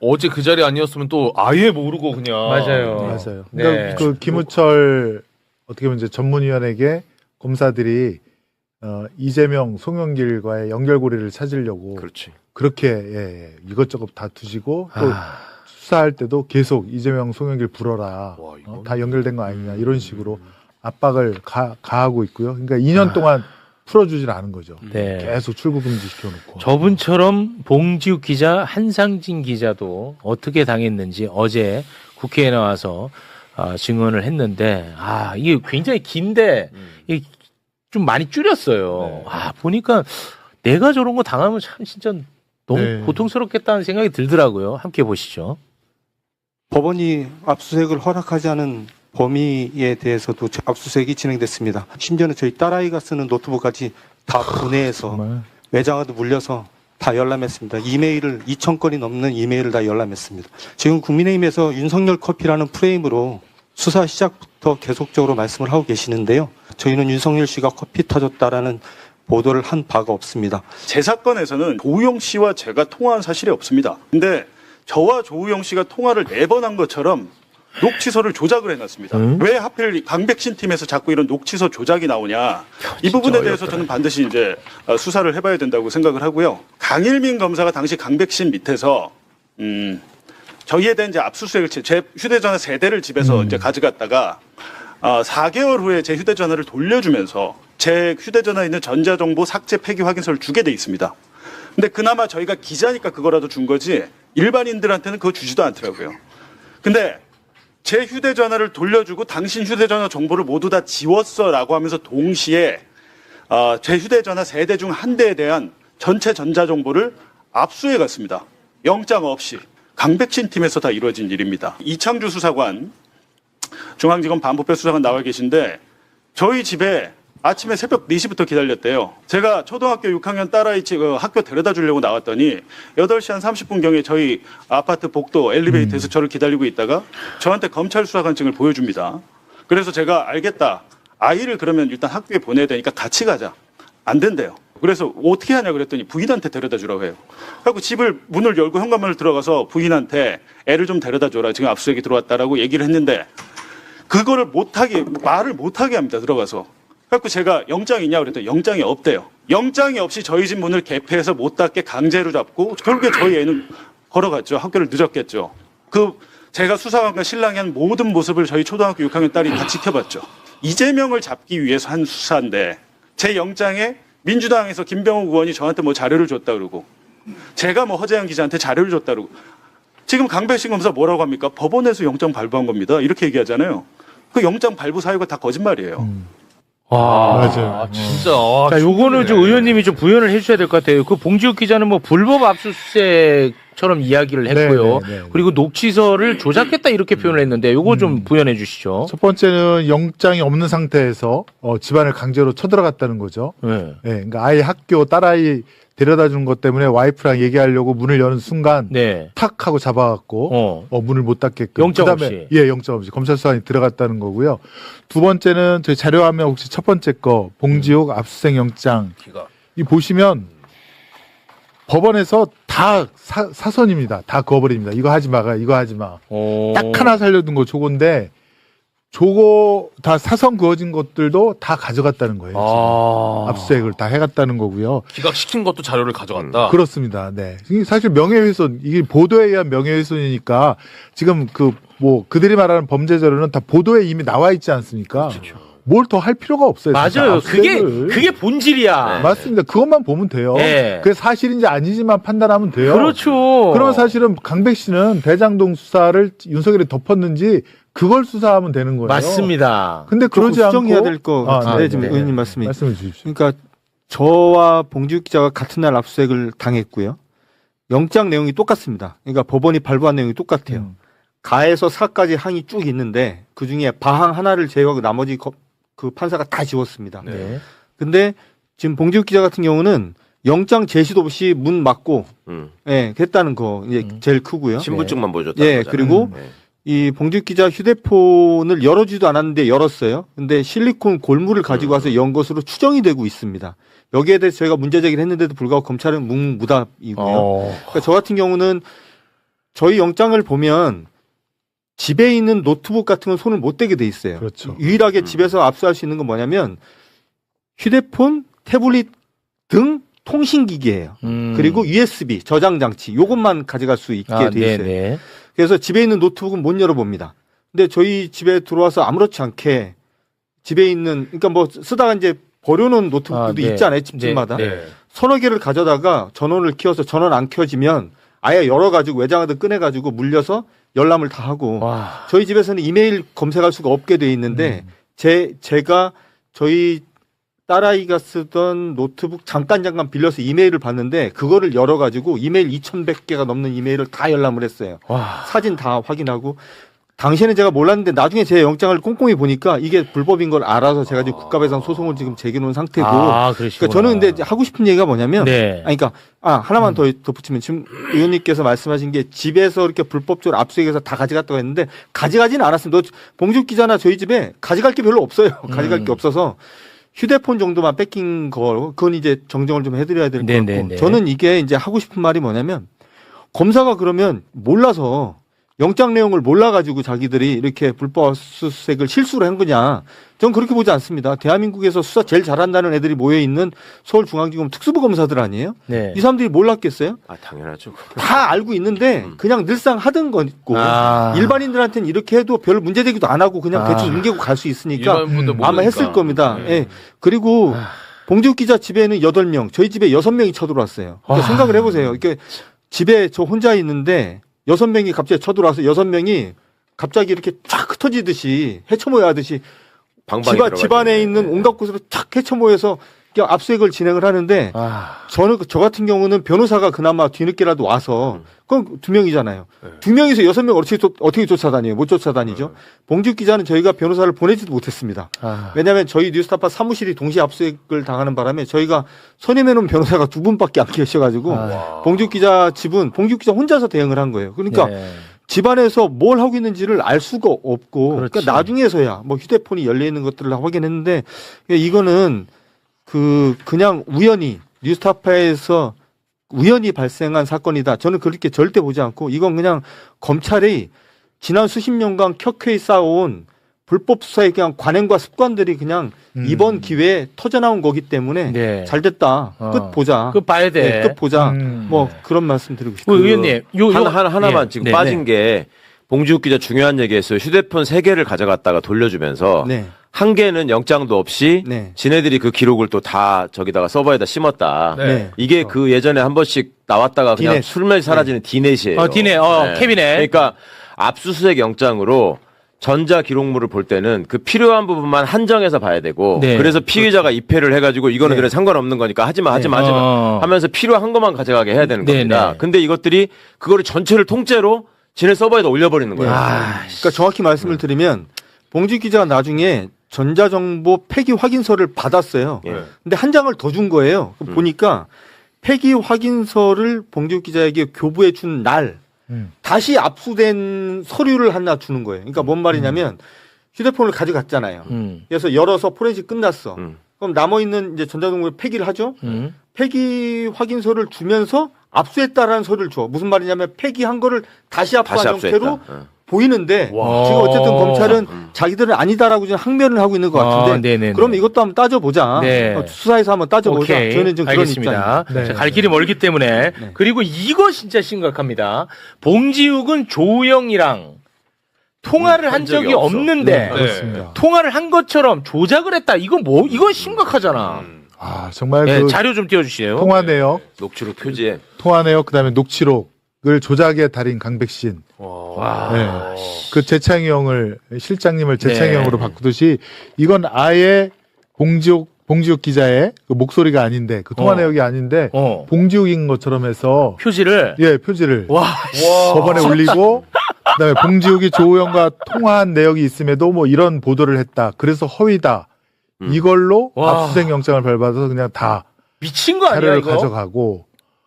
어제 그 자리 아니었으면 또 아예 모르고 그냥. 맞아요. 그러니까 김우철 어떻게 보면 이제 전문위원에게 검사들이 이재명, 송영길과의 연결고리를 찾으려고 그렇게 이것저것 다 두시고 또 수사할 때도 계속 이재명, 송영길 불어라. 다 연결된 거 아니냐 이런 식으로 압박을 가하고 있고요. 그러니까 2년 동안 풀어주질 않은 거죠. 네. 계속 출국금지 시켜놓고. 저분처럼 봉지욱 기자, 한상진 기자도 어떻게 당했는지 어제 국회에 나와서 증언을 했는데 이게 굉장히 긴데 이게 좀 많이 줄였어요. 보니까 내가 저런 거 당하면 참 진짜 너무 고통스럽겠다는 생각이 들더라고요. 함께 보시죠. 법원이 압수수색을 허락하지 않은 범위에 대해서도 압수수색이 진행됐습니다. 심지어는 저희 딸아이가 쓰는 노트북까지 다 분해해서 외장하드 물려서 다 열람했습니다. 이메일을 2,000건이 넘는 이메일을 다 열람했습니다. 지금 국민의힘에서 윤석열 커피라는 프레임으로 수사 시작부터 계속적으로 말씀을 하고 계시는데요. 저희는 윤석열 씨가 커피 타줬다라는 보도를 한 바가 없습니다. 제 사건에서는 조우영 씨와 제가 통화한 사실이 없습니다. 근데 저와 조우영 씨가 통화를 4번 한 것처럼 녹취서를 조작을 해놨습니다. 왜 하필 강백신 팀에서 자꾸 이런 녹취서 조작이 나오냐? 이 부분에 대해서 저는 반드시 이제 수사를 해봐야 된다고 생각을 하고요. 강일민 검사가 당시 강백신 밑에서 저희에 대한 이제 압수수색을 제 휴대전화 3대를 집에서 이제 가져갔다가 4개월 후에 제 휴대전화를 돌려주면서 제 휴대전화에 있는 전자정보 삭제 폐기 확인서를 주게 돼 있습니다. 근데 그나마 저희가 기자니까 그거라도 준 거지 일반인들한테는 그거 주지도 않더라고요. 근데 제 휴대전화를 돌려주고 당신 휴대전화 정보를 모두 다 지웠어라고 하면서 동시에 제 휴대전화 3대 중 1대에 대한 전체 전자정보를 압수해 갔습니다. 영장 없이. 강백신 팀에서 다 이루어진 일입니다. 이창주 수사관, 중앙지검 반부패 수사관 나와 계신데 저희 집에 아침에 새벽 4시부터 기다렸대요. 제가 초등학교 6학년 딸아이 학교 데려다 주려고 나왔더니 8시 한 30분경에 저희 아파트 복도 엘리베이터에서 저를 기다리고 있다가 저한테 검찰 수사관증을 보여줍니다. 그래서 제가 알겠다. 아이를 그러면 일단 학교에 보내야 되니까 같이 가자. 안 된대요. 그래서 어떻게 하냐 그랬더니 부인한테 데려다 주라고 해요. 그래서 집을 문을 열고 현관문을 들어가서 부인한테 애를 좀 데려다 줘라. 지금 압수수색이 들어왔다라고 얘기를 했는데 그거를 말을 못하게 합니다. 들어가서. 그래서 제가 영장이 있냐고 그랬더니 영장이 없대요. 영장이 없이 저희 집 문을 개폐해서 못 닫게 강제로 잡고 결국에 저희 애는 걸어갔죠. 학교를 늦었겠죠. 제가 수사관과 신랑이 한 모든 모습을 저희 초등학교 6학년 딸이 다 지켜봤죠. 이재명을 잡기 위해서 한 수사인데 제 영장에 민주당에서 김병욱 의원이 저한테 뭐 자료를 줬다 그러고 제가 뭐 허재영 기자한테 자료를 줬다 그러고 지금 강백신 검사 뭐라고 합니까? 법원에서 영장 발부한 겁니다. 이렇게 얘기하잖아요. 그 영장 발부 사유가 다 거짓말이에요. 와, 맞아요. 진짜. 자, 요거는 좀 의원님이 좀 부연을 해주셔야 될 것 같아요. 그 봉지욱 기자는 뭐 불법 압수수색처럼 이야기를 했고요. 네. 그리고 녹취서를 조작했다 이렇게 표현을 했는데 요거 좀 부연해 주시죠. 첫 번째는 영장이 없는 상태에서 집안을 강제로 쳐들어갔다는 거죠. 네. 네, 그러니까 아이 학교 딸아이 데려다 준 것 때문에 와이프랑 얘기하려고 문을 여는 순간 네. 탁 하고 잡아갖고 문을 못 닫게끔. 영장 그다음에 없이. 예, 영장 없이 검찰 수사관이 들어갔다는 거고요. 두 번째는 저희 자료화면 혹시 첫 번째 거 봉지욱 압수수색 영장 이 보시면 법원에서 다 사선입니다. 다 그어버립니다. 이거 하지 마가 이거 하지 마. 딱 하나 살려둔 거 저건데 저거 다 사선 그어진 것들도 다 가져갔다는 거예요. 지금. 압수수색을 다 해갔다는 거고요. 기각시킨 것도 자료를 가져갔다. 그렇습니다. 네. 이게 사실 명예훼손, 이게 보도에 의한 명예훼손이니까 지금 그들이 말하는 범죄 자료는 다 보도에 이미 나와 있지 않습니까? 뭘 더 할 필요가 없어요. 맞아요. 압수수색을. 그게 본질이야. 맞습니다. 그것만 보면 돼요. 네. 그게 사실인지 아니지만 판단하면 돼요. 그렇죠. 그러면 사실은 강백씨는 대장동 수사를 윤석열이 덮었는지 그걸 수사하면 되는 거예요. 맞습니다. 근데 그러지 않고 수정해야 될 거 같은데 지금 네. 의원님 말씀이. 말씀해 주십시오. 그러니까 저와 봉지욱 기자가 같은 날 압수수색을 당했고요. 영장 내용이 똑같습니다. 그러니까 법원이 발부한 내용이 똑같아요. 가에서 사까지 항이 쭉 있는데 그 중에 바항 하나를 제외하고 나머지 그 판사가 다 지웠습니다. 네. 근데 지금 봉지욱 기자 같은 경우는 영장 제시도 없이 문 막고 예, 했다는 거 이제 제일 크고요. 신분증만 보여줬다. 예, 그리고 이 봉지욱 기자 휴대폰을 열어주지도 않았는데 열었어요. 근데 실리콘 골무를 가지고 와서 연 것으로 추정이 되고 있습니다. 여기에 대해서 저희가 문제 제기를 했는데도 불구하고 검찰은 묵묵무답이고요. 그러니까 저 같은 경우는 저희 영장을 보면 집에 있는 노트북 같은 건 손을 못 대게 돼 있어요. 그렇죠. 유일하게 집에서 압수할 수 있는 건 뭐냐면 휴대폰, 태블릿 등 통신기기예요. 그리고 USB 저장 장치 요것만 가져갈 수 있게 돼 있어요. 네네. 그래서 집에 있는 노트북은 못 열어봅니다. 근데 저희 집에 들어와서 아무렇지 않게 집에 있는 그러니까 뭐 쓰다가 이제 버려놓은 노트북도 네. 있잖아요. 집집마다. 네. 서너 개를 가져다가 전원을 키워서 전원 안 켜지면 아예 열어가지고 외장하드 꺼내가지고 물려서 열람을 다 하고 와. 저희 집에서는 이메일 검색할 수가 없게 돼 있는데 제가 저희 딸아이가 쓰던 노트북 잠깐 빌려서 이메일을 봤는데 그거를 열어가지고 이메일 2,100개가 넘는 이메일을 다 열람을 했어요. 와. 사진 다 확인하고 당시에는 제가 몰랐는데 나중에 제 영장을 꼼꼼히 보니까 이게 불법인 걸 알아서 제가 지금 국가배상 소송을 지금 제기해놓은 상태고 그러시구나. 그러니까 저는 근데 하고 싶은 얘기가 뭐냐면 네. 그러니까 하나만 더 덧붙이면 지금 의원님께서 말씀하신 게 집에서 이렇게 불법적으로 압수해서 다 가져갔다고 했는데 가져가지는 않았습니다. 봉지욱 기자나 저희 집에 가져갈 게 별로 없어요. 가져갈 게 없어서 휴대폰 정도만 뺏긴 거 그건 이제 정정을 좀 해드려야 될 것 같고 네네네. 저는 이게 이제 하고 싶은 말이 뭐냐면 검사가 그러면 몰라서 영장 내용을 몰라가지고 자기들이 이렇게 불법 압수수색을 실수를 한 거냐. 전 그렇게 보지 않습니다. 대한민국에서 수사 제일 잘한다는 애들이 모여있는 서울중앙지검 특수부 검사들 아니에요? 네. 이 사람들이 몰랐겠어요? 아, 당연하죠. 다 알고 있는데 그냥 늘상 하던 거고 일반인들한테는 이렇게 해도 별 문제되기도 안 하고 그냥 대충 넘기고 갈 수 있으니까 일반분들 아마 모르니까. 했을 겁니다. 네. 예. 그리고 봉지욱 기자 집에는 8명, 저희 집에 6명이 쳐들어왔어요. 그러니까 생각을 해보세요. 이렇게 집에 저 혼자 있는데 6명이 갑자기 쳐들어와서 6명이 갑자기 이렇게 쫙 흩어지듯이 헤쳐모여 하듯이 집안에 있는 온갖 곳으로 쫙 헤쳐모여서 그냥 압수수색을 진행을 하는데 저 같은 경우는 변호사가 그나마 뒤늦게라도 와서 그럼 2명이잖아요. 2명에서 6명 어떻게 쫓아다녀요? 못 쫓아다니죠. 봉지욱 기자는 저희가 변호사를 보내지도 못했습니다. 왜냐하면 저희 뉴스타파 사무실이 동시에 압수수색을 당하는 바람에 저희가 선임해놓은 변호사가 2분밖에 안 계셔가지고 봉지욱 기자 집은 봉지욱 기자 혼자서 대응을 한 거예요. 그러니까 집안에서 뭘 하고 있는지를 알 수가 없고 그렇지. 그러니까 나중에서야 뭐 휴대폰이 열려 있는 것들을 확인했는데 이거는 그냥 우연히 뉴스타파에서 우연히 발생한 사건이다. 저는 그렇게 절대 보지 않고 이건 그냥 검찰이 지난 수십 년간 켜켜이 쌓아온 불법 수사의 그냥 관행과 습관들이 그냥 이번 기회에 터져나온 거기 때문에 네. 잘 됐다. 끝 보자. 끝 봐야 돼. 네, 끝 보자. 뭐 그런 말씀 드리고 싶어요. 의원님, 하나만 예. 지금 네, 빠진 게 봉지욱 기자 중요한 얘기했어요. 휴대폰 3개를 가져갔다가 돌려주면서 네. 한 개는 영장도 없이 네. 지네들이 그 기록을 또 다 저기다가 서버에다 심었다. 네. 이게 그 예전에 한 번씩 나왔다가 그냥 디넷. 술면이 사라지는 디넷이에요. 디넷, 캐비넷. 그러니까 압수수색 영장으로 전자 기록물을 볼 때는 그 필요한 부분만 한정해서 봐야 되고 네. 그래서 피의자가 입회를 해가지고 이거는 네. 그래 상관없는 거니까 하지마 하면서 필요한 것만 가져가게 해야 되는 네, 겁니다. 네. 근데 이것들이 그거를 전체를 통째로 지네 서버에다 올려버리는 거예요. 그러니까 정확히 말씀을 드리면 봉지욱 기자가 나중에 전자정보 폐기 확인서를 받았어요. 예. 근데 한 장을 더 준 거예요. 보니까 폐기 확인서를 봉지욱 기자에게 교부해 준 날 다시 압수된 서류를 하나 주는 거예요. 그러니까 뭔 말이냐면 휴대폰을 가져갔잖아요. 그래서 열어서 포렌식 끝났어. 그럼 남아있는 이제 전자정보 폐기를 하죠. 폐기 확인서를 주면서 압수했다라는 서류를 줘. 무슨 말이냐면 폐기한 거를 다시 압수한 형태로 보이는데 지금 어쨌든 검찰은 자기들은 아니다라고 지금 항변을 하고 있는 것 같은데 네네네. 그럼 이것도 한번 따져보자. 네. 수사에서 한번 따져보자. 오케이. 저는 좀 그런 알겠습니다. 입장입니다. 자, 갈 길이 멀기 때문에 그리고 이거 진짜 심각합니다. 봉지욱은 조우영이랑 통화를 한 적이 없어. 없는데 그렇습니다. 통화를 한 것처럼 조작을 했다. 이건 이건 심각하잖아. 아, 정말 네, 그 자료 좀 띄워주세요. 통화 내역, 녹취록 표지에 그다음에 녹취록을 조작의 달인 강백신. 네. 그 재창이 형을 실장님을 재창이 네. 형으로 바꾸듯이 이건 아예 봉지욱 기자의 그 목소리가 아닌데 그 통화 내역이 아닌데 봉지욱인 것처럼 해서 표지를 표지를 와 법원에 올리고 그다음에 봉지욱이 조우영과 통화한 내역이 있음에도 뭐 이런 보도를 했다. 그래서 허위다. 이걸로 와. 압수수색 영장을 발받아서 그냥 다 미친 거 아니야 자료를 이거? 가져가고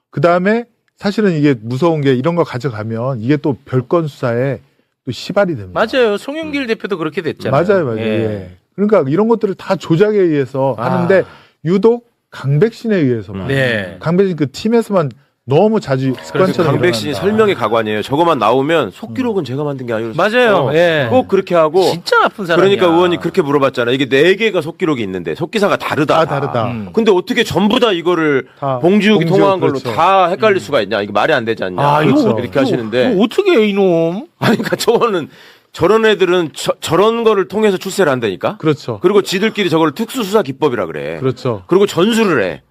그다음에 사실은 이게 무서운 게 이런 거 가져가면 이게 또 별건 수사에 또 시발이 됩니다. 맞아요. 송영길 대표도 그렇게 됐잖아요. 맞아요. 예. 예. 그러니까 이런 것들을 다 조작에 의해서 하는데 유독 강백신에 의해서만 네. 강백신 그 팀에서만 너무 자주 습관처럼 강백신이 일어난다. 설명이 가관이에요. 저거만 나오면 속기록은 제가 만든 게 아니라 맞아요. 예. 꼭 그렇게 하고 진짜 나쁜 사람이야. 그러니까 의원이 그렇게 물어봤잖아. 이게 4개가 속기록이 있는데 속기사가 다르다. 다르다. 근데 어떻게 전부 다 이거를 다 봉지욱이 봉지욱, 통화한 걸로 그렇죠. 다 헷갈릴 수가 있냐? 이게 말이 안 되지 않냐? 아, 이거 그렇죠. 이렇게 하시는데 이거 어떻게 해, 이놈? 아니 그러니까 저거는 저런 애들은 저런 거를 통해서 출세를 한다니까. 그렇죠. 그리고 지들끼리 저걸 특수수사 기법이라 그래. 그렇죠. 그리고 전수를 해.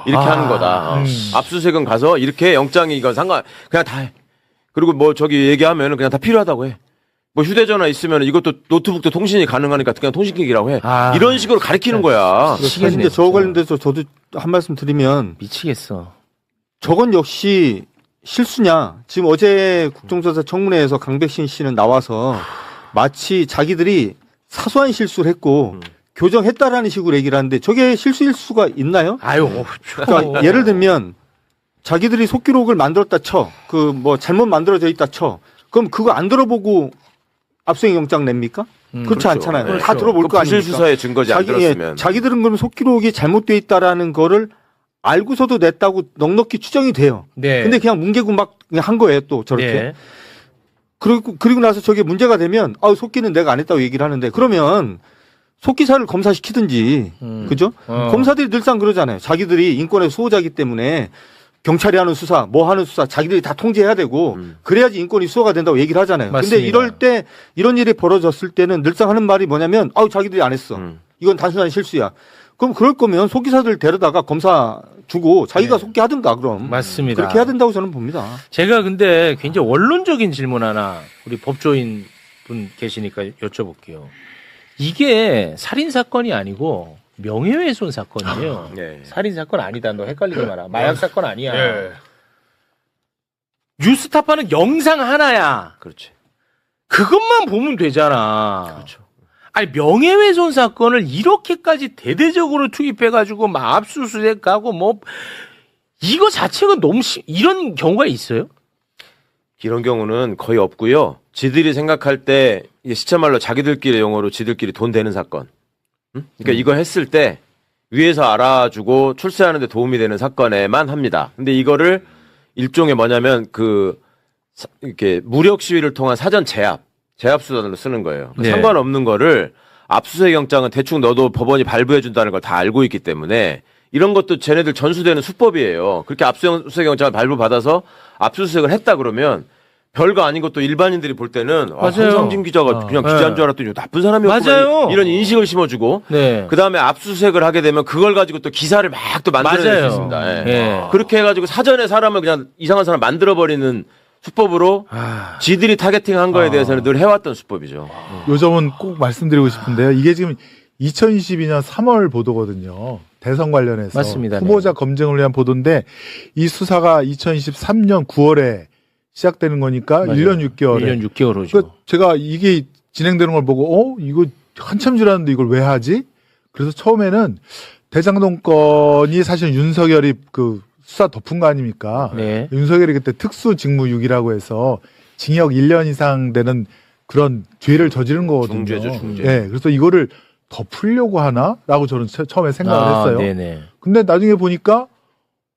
이렇게 하는 거다. 음. 압수수색은 가서 이렇게 영장이 이건 그냥 다 해. 그리고 뭐 저기 얘기하면은 그냥 다 필요하다고 해. 뭐 휴대전화 있으면 이것도 노트북도 통신이 가능하니까 그냥 통신기기라고 해. 이런 식으로 가리키는 거야. 사실 이제 저 관련돼서 저도 한 말씀 드리면 미치겠어. 저건 역시 실수냐? 지금 어제 국정조사 청문회에서 강백신 씨는 나와서 마치 자기들이 사소한 실수를 했고 교정했다라는 식으로 얘기를 하는데 저게 실수일 수가 있나요? 아유, 그러니까 예를 들면 자기들이 속기록을 만들었다 쳐. 그 뭐 잘못 만들어져 있다 쳐. 그럼 그거 안 들어보고 압수수색 영장 냅니까? 그렇지 그렇죠. 않잖아요. 네. 다 들어볼 그 거 아닙니까? 부실 수사의 증거지 안 들었으면. 자기들은 그럼 속기록이 잘못돼 있다라는 거를 알고서도 냈다고 넉넉히 추정이 돼요. 네. 근데 그냥 뭉개고 막 그냥 한 거예요, 또 저렇게. 네. 그리고 나서 저게 문제가 되면 속기는 내가 안 했다고 얘기를 하는데 그러면 속기사를 검사시키든지 그죠? 검사들이 늘상 그러잖아요. 자기들이 인권의 수호자이기 때문에 경찰이 하는 수사, 뭐 하는 수사 자기들이 다 통제해야 되고 그래야지 인권이 수호가 된다고 얘기를 하잖아요. 맞습니다. 근데 이럴 때 이런 일이 벌어졌을 때는 늘상 하는 말이 뭐냐면 자기들이 안 했어. 이건 단순한 실수야. 그럼 그럴 거면 속기사들 데려다가 검사 주고 자기가 속기하든가 그럼. 맞습니다. 그렇게 해야 된다고 저는 봅니다. 제가 근데 굉장히 원론적인 질문 하나 우리 법조인 분 계시니까 여쭤볼게요. 이게 살인 사건이 아니고 명예훼손 사건이에요. 네. 살인 사건 아니다. 너 헷갈리지 마라. 마약 사건 아니야. 예. 뉴스타파는 영상 하나야. 그렇지. 그것만 보면 되잖아. 그렇죠. 아니 명예훼손 사건을 이렇게까지 대대적으로 투입해가지고 막 압수수색하고 뭐 이거 자체가 너무 이런 경우가 있어요? 이런 경우는 거의 없고요. 지들이 생각할 때 이게 시체말로 자기들끼리 용어로 지들끼리 돈 되는 사건. 응? 그러니까 이거 했을 때 위에서 알아주고 출세하는 데 도움이 되는 사건에만 합니다. 근데 이거를 일종의 뭐냐면 이렇게 무력 시위를 통한 사전 제압 수단으로 쓰는 거예요. 네. 상관없는 거를 압수수색 영장은 대충 너도 법원이 발부해 준다는 걸 다 알고 있기 때문에 이런 것도 쟤네들 전수되는 수법이에요. 그렇게 압수수색 영장을 발부받아서 압수수색을 했다 그러면 별거 아닌 것도 일반인들이 볼 때는 맞아요. 황성진 기자가 그냥 기자인 줄 알았더니 나쁜 사람이었구나 맞아요. 이런 인식을 심어주고 네. 그 다음에 압수수색을 하게 되면 그걸 가지고 또 기사를 막 또 만들어낼 수 맞아요. 있습니다. 예. 예. 그렇게 해가지고 사전에 사람을 그냥 이상한 사람 만들어버리는 수법으로 지들이 타겟팅한 거에 대해서는 늘 해왔던 수법이죠. 요 점은 꼭 말씀드리고 싶은데요. 이게 지금 2022년 3월 보도거든요. 대선 관련해서 맞습니다. 후보자 검증을 위한 보도인데 이 수사가 2023년 9월에 시작되는 거니까 맞아요. 1년 6개월에. 1년 6개월이죠. 그러니까 제가 이게 진행되는 걸 보고 이거 한참 지났는데 이걸 왜 하지? 그래서 처음에는 대장동 건이 사실 윤석열이 수사 덮은 거 아닙니까? 네. 윤석열이 그때 특수직무유기라고 해서 징역 1년 이상 되는 그런 죄를 저지른 거거든요. 중죄죠, 중죄. 네, 그래서 이거를 덮으려고 하나라고 저는 처음에 생각을 했어요. 네네. 근데 나중에 보니까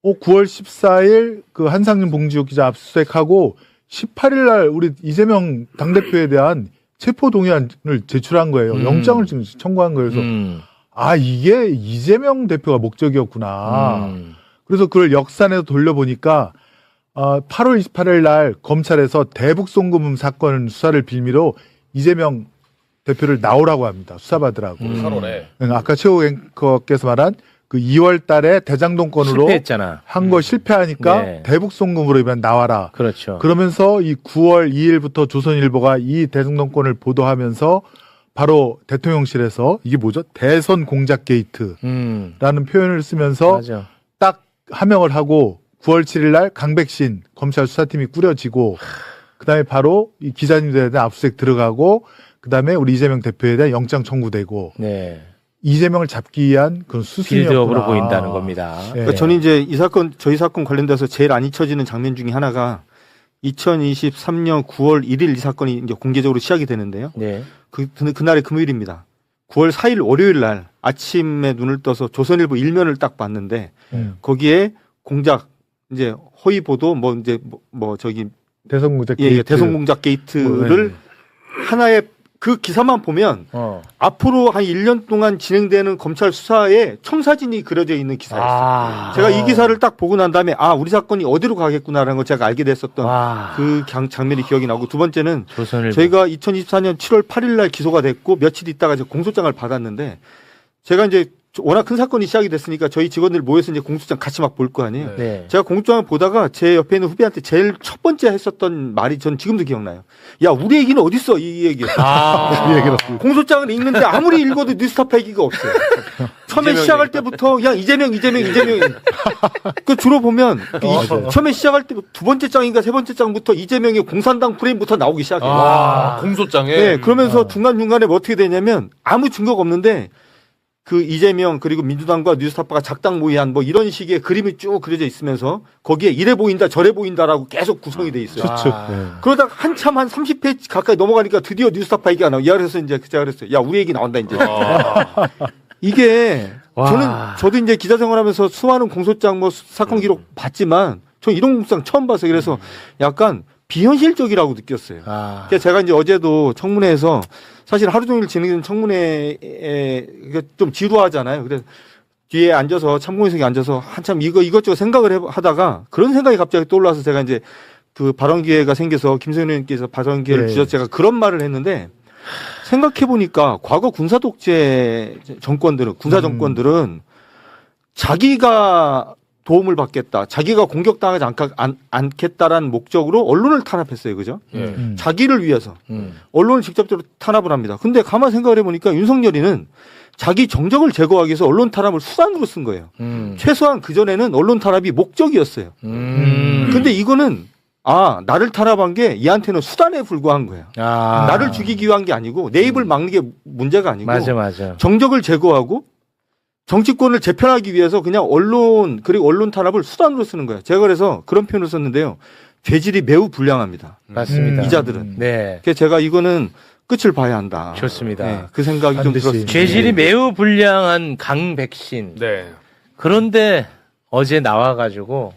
9월 14일 그 한상윤 봉지욱 기자 압수수색하고 18일 날 우리 이재명 당대표에 대한 체포동의안을 제출한 거예요. 영장을 지금 청구한 거예요. 그래서 이게 이재명 대표가 목적이었구나. 그래서 그걸 역산해서 돌려보니까 8월 28일 날 검찰에서 대북 송금 사건 수사를 빌미로 이재명 대표를 나오라고 합니다. 수사받으라고. 8월에. 아까 최호 앵커께서 말한 그 2월 달에 대장동 건으로 실패했잖아. 한 거 실패하니까 네. 대북 송금으로 이번 나와라. 그렇죠. 그러면서 이 9월 2일부터 조선일보가 이 대장동 건을 보도하면서 바로 대통령실에서 이게 뭐죠? 대선 공작 게이트라는 표현을 쓰면서 맞아. 딱 하명을 하고 9월 7일 날 강백신 검찰 수사팀이 꾸려지고 그다음에 바로 이 기자님들에 대한 압수수색 들어가고 그다음에 우리 이재명 대표에 대한 영장 청구되고 네. 이재명을 잡기 위한 그런 수순이었구나. 빌드업으로 보인다는 겁니다. 예. 그러니까 저는 이제 저희 사건 관련돼서 제일 안 잊혀지는 장면 중에 하나가 2023년 9월 1일 이 사건이 이제 공개적으로 시작이 되는데요. 네. 그날이 금요일입니다. 9월 4일 월요일 날 아침에 눈을 떠서 조선일보 일면을 딱 봤는데 거기에 공작 이제 허위 보도 저기 대선 공작 게이트. 예, 대선 공작 게이트를 하나의 그 기사만 보면 앞으로 한 1년 동안 진행되는 검찰 수사에 청사진이 그려져 있는 기사였어요. 제가 이 기사를 딱 보고 난 다음에 우리 사건이 어디로 가겠구나라는 걸 제가 알게 됐었던 그 장면이 기억이 나고 두 번째는 조선일보. 저희가 2024년 7월 8일 날 기소가 됐고 며칠 있다가 이제 공소장을 받았는데 제가 이제 워낙 큰 사건이 시작이 됐으니까 저희 직원들 모여서 이제 공소장 같이 막 볼 거 아니에요. 네. 제가 공소장을 보다가 제 옆에 있는 후배한테 제일 첫 번째 했었던 말이 전 지금도 기억나요. 야, 우리 얘기는 어딨어? 이 얘기였어요. 이 얘기를 했어요. 공소장을 읽는데 아무리 읽어도 뉴스타파 얘기가 없어요. 처음에 시작할 때부터 그냥 이재명. 그 주로 보면 처음에 시작할 때 두 번째 장인가 세 번째 장부터 이재명의 공산당 프레임부터 나오기 시작해요. 공소장에. 네, 그러면서 중간중간에 뭐 어떻게 되냐면 아무 증거가 없는데 그 이재명 그리고 민주당과 뉴스타파가 작당 모의한 뭐 이런 식의 그림이 쭉 그려져 있으면서 거기에 이래 보인다 저래 보인다라고 계속 구성이 돼 있어요. 그러다가 한참 한 30페이지 가까이 넘어가니까 드디어 뉴스타파 얘기가 나와. 그래서 이제 제가 그랬어요. 야, 우리 얘기 나온다 이제. 이게 저도 이제 기자 생활하면서 수많은 공소장 뭐 사건 기록 봤지만 저 이런 공소장 처음 봤어요. 그래서 약간 비현실적이라고 느꼈어요. 아. 그러니까 제가 이제 어제도 청문회에서 사실 하루 종일 진행된 청문회에 좀 지루하잖아요. 그래서 뒤에 앉아서 참고인석에 앉아서 한참 이것저것 생각을 하다가 그런 생각이 갑자기 떠올라서 제가 이제 그 발언 기회가 생겨서 김성현 의원님께서 발언 기회를 주셔서 제가 그런 말을 했는데 생각해 보니까 과거 군사 독재 정권들은 군사 정권들은 자기가 도움을 받겠다, 자기가 공격당하지 않겠다라는 목적으로 언론을 탄압했어요, 그죠? 자기를 위해서 언론을 직접적으로 탄압을 합니다. 근데 가만 생각을 해보니까 윤석열이는 자기 정적을 제거하기 위해서 언론 탄압을 수단으로 쓴 거예요. 최소한 그 전에는 언론 탄압이 목적이었어요. 근데 이거는 나를 탄압한 게 얘한테는 수단에 불과한 거야. 나를 죽이기 위한 게 아니고 내 입을 막는 게 문제가 아니고 맞아. 정적을 제거하고 정치권을 재편하기 위해서 그냥 언론 그리고 언론 탄압을 수단으로 쓰는 거야. 제가 그래서 그런 표현을 썼는데요. 죄질이 매우 불량합니다. 맞습니다. 이자들은. 네. 그래서 제가 이거는 끝을 봐야 한다. 좋습니다. 네, 그 생각이 좀 반드시. 들었습니다. 죄질이 매우 불량한 강백신. 네. 그런데 어제 나와가지고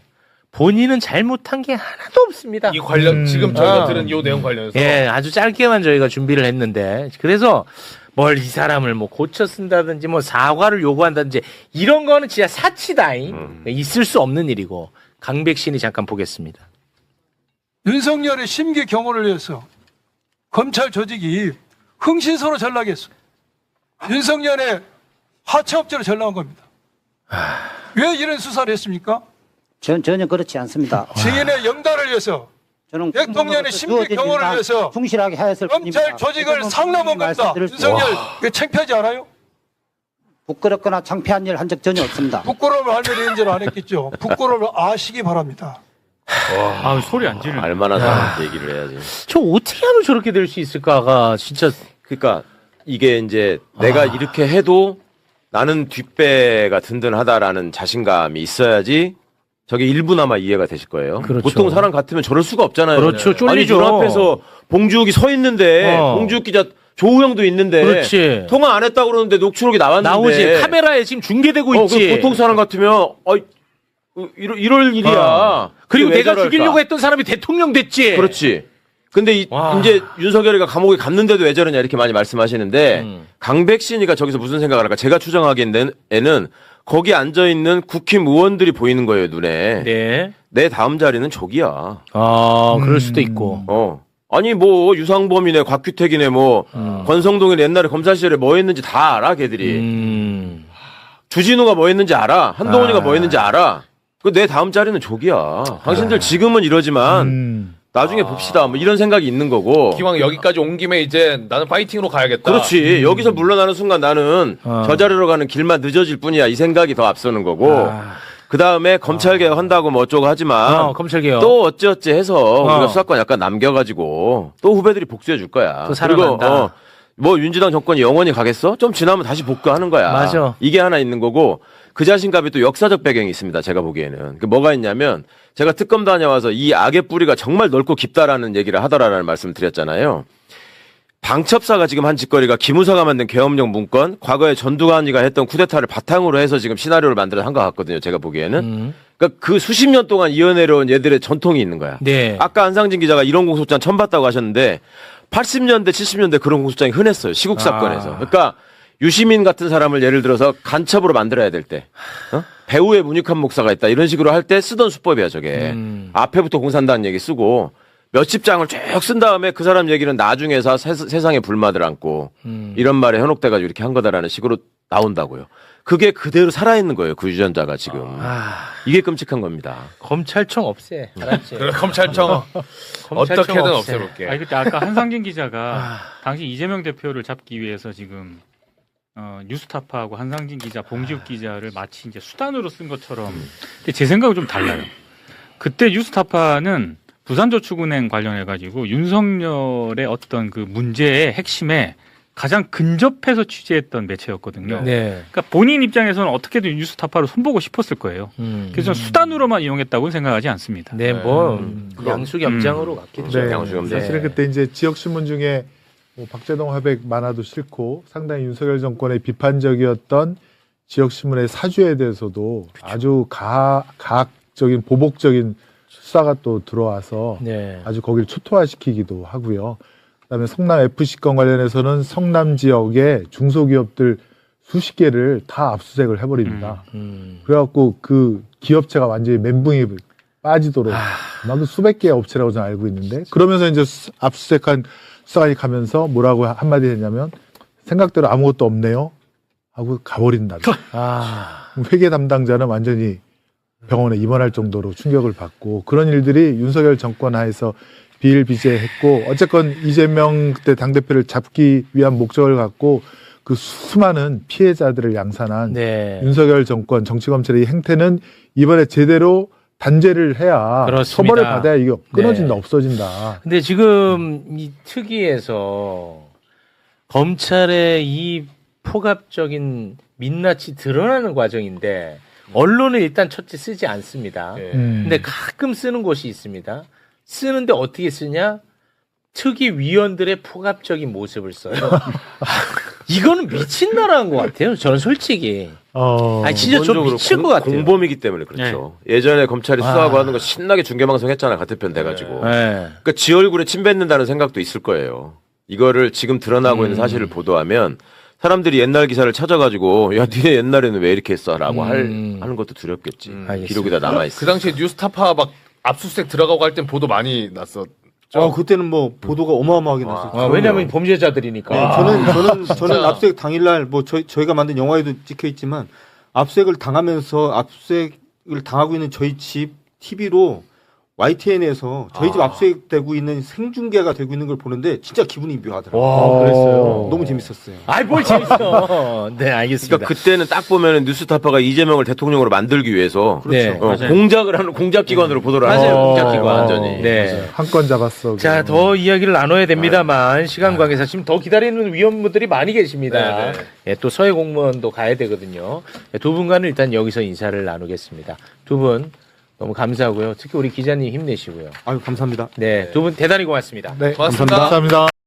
본인은 잘못한 게 하나도 없습니다. 이 관련 지금 저희가 들은 이 내용 관련해서 예, 아주 짧게만 저희가 준비를 했는데 그래서 뭘 이 사람을 뭐 고쳐 쓴다든지 뭐 사과를 요구한다든지 이런 거는 진짜 사치다잉. 있을 수 없는 일이고 강백신이 잠깐 보겠습니다. 윤석열의 심기 경호를 위해서 검찰 조직이 흥신소로 전락했어. 윤석열의 하차업체로 전락한 겁니다. 왜 이런 수사를 했습니까? 전혀 그렇지 않습니다. 증인의 영달을 위해서 저는 대통령의 심기 경호를 위해서 충실하게 하였을 뿐입니다. 검찰 조직을 상납한 겁니다. 윤석열 이거 창피하지 않아요? 부끄럽거나 창피한 일 한 적 전혀 없습니다. 부끄러움을 알면 인지를 안 했겠죠. 부끄러움을 아시기 바랍니다. 소리 안 지르네. 알만한 사람한테 얘기를 해야지. 저 어떻게 하면 저렇게 될 수 있을까가 진짜 그러니까 이게 이제 내가 이렇게 해도 나는 뒷배가 든든하다라는 자신감이 있어야지 저게 일부나마 이해가 되실 거예요. 그렇죠. 보통 사람 같으면 저럴 수가 없잖아요. 그렇죠. 쫄리죠. 아니 눈앞에서 봉주욱이 서 있는데 봉주욱 기자 조우영도 있는데 그렇지. 통화 안 했다고 그러는데 녹취록이 나왔는데 나오지 카메라에 지금 중계되고 그 있지. 보통 사람 같으면 이럴 일이야. 그리고 왜 내가 저럴까? 죽이려고 했던 사람이 대통령 됐지. 그렇지. 근데 이제 윤석열이가 감옥에 갔는데도 왜 저러냐 이렇게 많이 말씀하시는데 강백신이가 저기서 무슨 생각을 할까? 제가 추정하기에는 거기 앉아 있는 국힘 의원들이 보이는 거예요 눈에. 네. 내 다음 자리는 저기야. 그럴 수도 있고. 아니 뭐 유상범이네 곽규택이네 뭐 권성동이네 옛날에 검사 시절에 뭐 했는지 다 알아 걔들이. 주진우가 뭐 했는지 알아. 한동훈이가 뭐 했는지 알아. 그 내 다음 자리는 저기야. 당신들 지금은 이러지만 나중에 봅시다. 뭐 이런 생각이 있는 거고. 기왕 여기까지 온 김에 이제 나는 파이팅으로 가야겠다. 그렇지. 여기서 물러나는 순간 나는 저 자리로 가는 길만 늦어질 뿐이야. 이 생각이 더 앞서는 거고. 그 다음에 검찰개혁 한다고 뭐 어쩌고 하지만 검찰개혁. 또 어찌어찌 해서 우리가 수사권 약간 남겨가지고 또 후배들이 복수해 줄 거야. 또 살아난다. 그리고 뭐 윤지당 정권이 영원히 가겠어? 좀 지나면 다시 복구하는 거야. 맞아. 이게 하나 있는 거고 그 자신감이 또 역사적 배경이 있습니다. 제가 보기에는. 그 뭐가 있냐면 제가 특검 다녀와서 이 악의 뿌리가 정말 넓고 깊다라는 얘기를 하더라라는 말씀을 드렸잖아요. 방첩사가 지금 한 짓거리가 기무사가 만든 계엄령 문건, 과거에 전두환이가 했던 쿠데타를 바탕으로 해서 지금 시나리오를 만들어서 한 것 같거든요. 제가 보기에는. 그러니까 그 수십 년 동안 이어내려온 얘들의 전통이 있는 거야. 네. 아까 안상진 기자가 이런 공소장 처음 봤다고 하셨는데 80년대, 70년대 그런 공소장이 흔했어요. 시국 사건에서. 그러니까 유시민 같은 사람을 예를 들어서 간첩으로 만들어야 될 때 배우의 문익환 목사가 있다 이런 식으로 할 때 쓰던 수법이야 저게. 앞에부터 공산당 얘기 쓰고 몇십 장을 쭉 쓴 다음에 그 사람 얘기는 나중에서 세상에 불만을 안고 이런 말에 현혹돼가지고 이렇게 한 거다라는 식으로 나온다고요. 그게 그대로 살아있는 거예요. 그 유전자가 지금. 이게 끔찍한 겁니다. 검찰청 없애. 알았지? 그래, 검찰청 어떻게든 없애볼게. 아니 그때 아까 한상진 기자가 당시 이재명 대표를 잡기 위해서 지금 뉴스타파하고 한상진 기자, 봉지욱 기자를 마치 이제 수단으로 쓴 것처럼. 근데 제 생각은 좀 달라요. 그때 뉴스타파는 부산저축은행 관련해가지고 윤석열의 어떤 그 문제의 핵심에 가장 근접해서 취재했던 매체였거든요. 네. 그러니까 본인 입장에서는 어떻게든 뉴스타파로 손보고 싶었을 거예요. 그래서 저는 수단으로만 이용했다고는 생각하지 않습니다. 네, 뭐 양수겸장으로 갔겠죠. 네. 양수겸장. 사실은 그때 이제 지역신문 중에 뭐 박재동 화백 만화도 싫고 상당히 윤석열 정권의 비판적이었던 지역신문의 사주에 대해서도 아주 가학적인 보복적인 수사가 또 들어와서 네. 아주 거기를 초토화시키기도 하고요. 그다음에 성남 FC 건 관련해서는 성남 지역의 중소기업들 수십 개를 다 압수수색을 해버립니다. 그래갖고 그 기업체가 완전히 멘붕이 빠지도록 아마도 수백 개의 업체라고 저는 알고 있는데 그러면서 이제 압수수색한 수사관이 가면서 뭐라고 한마디 했냐면 생각대로 아무것도 없네요 하고 가버린다. 회계 담당자는 완전히 병원에 입원할 정도로 충격을 받고 그런 일들이 윤석열 정권 하에서 비일비재했고 어쨌건 이재명 그때 당대표를 잡기 위한 목적을 갖고 그 수많은 피해자들을 양산한 네. 윤석열 정권 정치검찰의 행태는 이번에 제대로 단죄를 해야 그렇습니다. 처벌을 받아야 이게 끊어진다 네. 없어진다. 근데 지금 이 특위에서 검찰의 이 포갑적인 민낯이 드러나는 과정인데 언론은 일단 첫째 쓰지 않습니다. 근데 가끔 쓰는 곳이 있습니다. 쓰는데 어떻게 쓰냐? 특위위원들의 포갑적인 모습을 써요. 이거는 미친 나라인 것 같아요. 저는 솔직히. 아니 진짜 좀 기본적으로 미칠 것 같아요. 공범이기 때문에 그렇죠. 예전에 검찰이 수사하고 하는 거 신나게 중계방송 했잖아. 같은 편 돼가지고. 네. 그러니까 지 얼굴에 침 뱉는다는 생각도 있을 거예요. 이거를 지금 드러나고 있는 사실을 보도하면 사람들이 옛날 기사를 찾아가지고 야 니네 옛날에는 왜 이렇게 했어라고 하는 것도 두렵겠지. 알겠습니다. 기록이 다 남아있어. 그 당시에 뉴스타파 막 압수수색 들어가고 할 땐 보도 많이 났었죠. 그때는 뭐 보도가 어마어마하게 났었죠. 왜냐하면 범죄자들이니까. 저는 진짜. 압수수색 당일날 뭐 저희가 만든 영화에도 찍혀 있지만 압수수색을 당하면서 압수수색을 당하고 있는 저희 집 TV로 YTN에서 저희 집 압수수색되고 있는 생중계가 되고 있는 걸 보는데 진짜 기분이 묘하더라고요. 그랬어요. 너무 재밌었어요. 아이 뭘 재밌어. 네 알겠습니다. 그러니까 그때는 딱 보면은 뉴스타파가 이재명을 대통령으로 만들기 위해서 네. 공작을 하는 공작기관으로 보도를 하세요. 공작기관 완전히. 네. 한 건 잡았어. 자, 더 이야기를 나눠야 됩니다만 시간 관계상 지금 더 기다리는 위원분들이 많이 계십니다. 예, 또 서해 공무원도 가야 되거든요. 예, 두 분과는 일단 여기서 인사를 나누겠습니다. 두 분 너무 감사하고요. 특히 우리 기자님 힘내시고요. 아유 감사합니다. 네, 두 분 대단히 고맙습니다. 네, 고맙습니다. 감사합니다.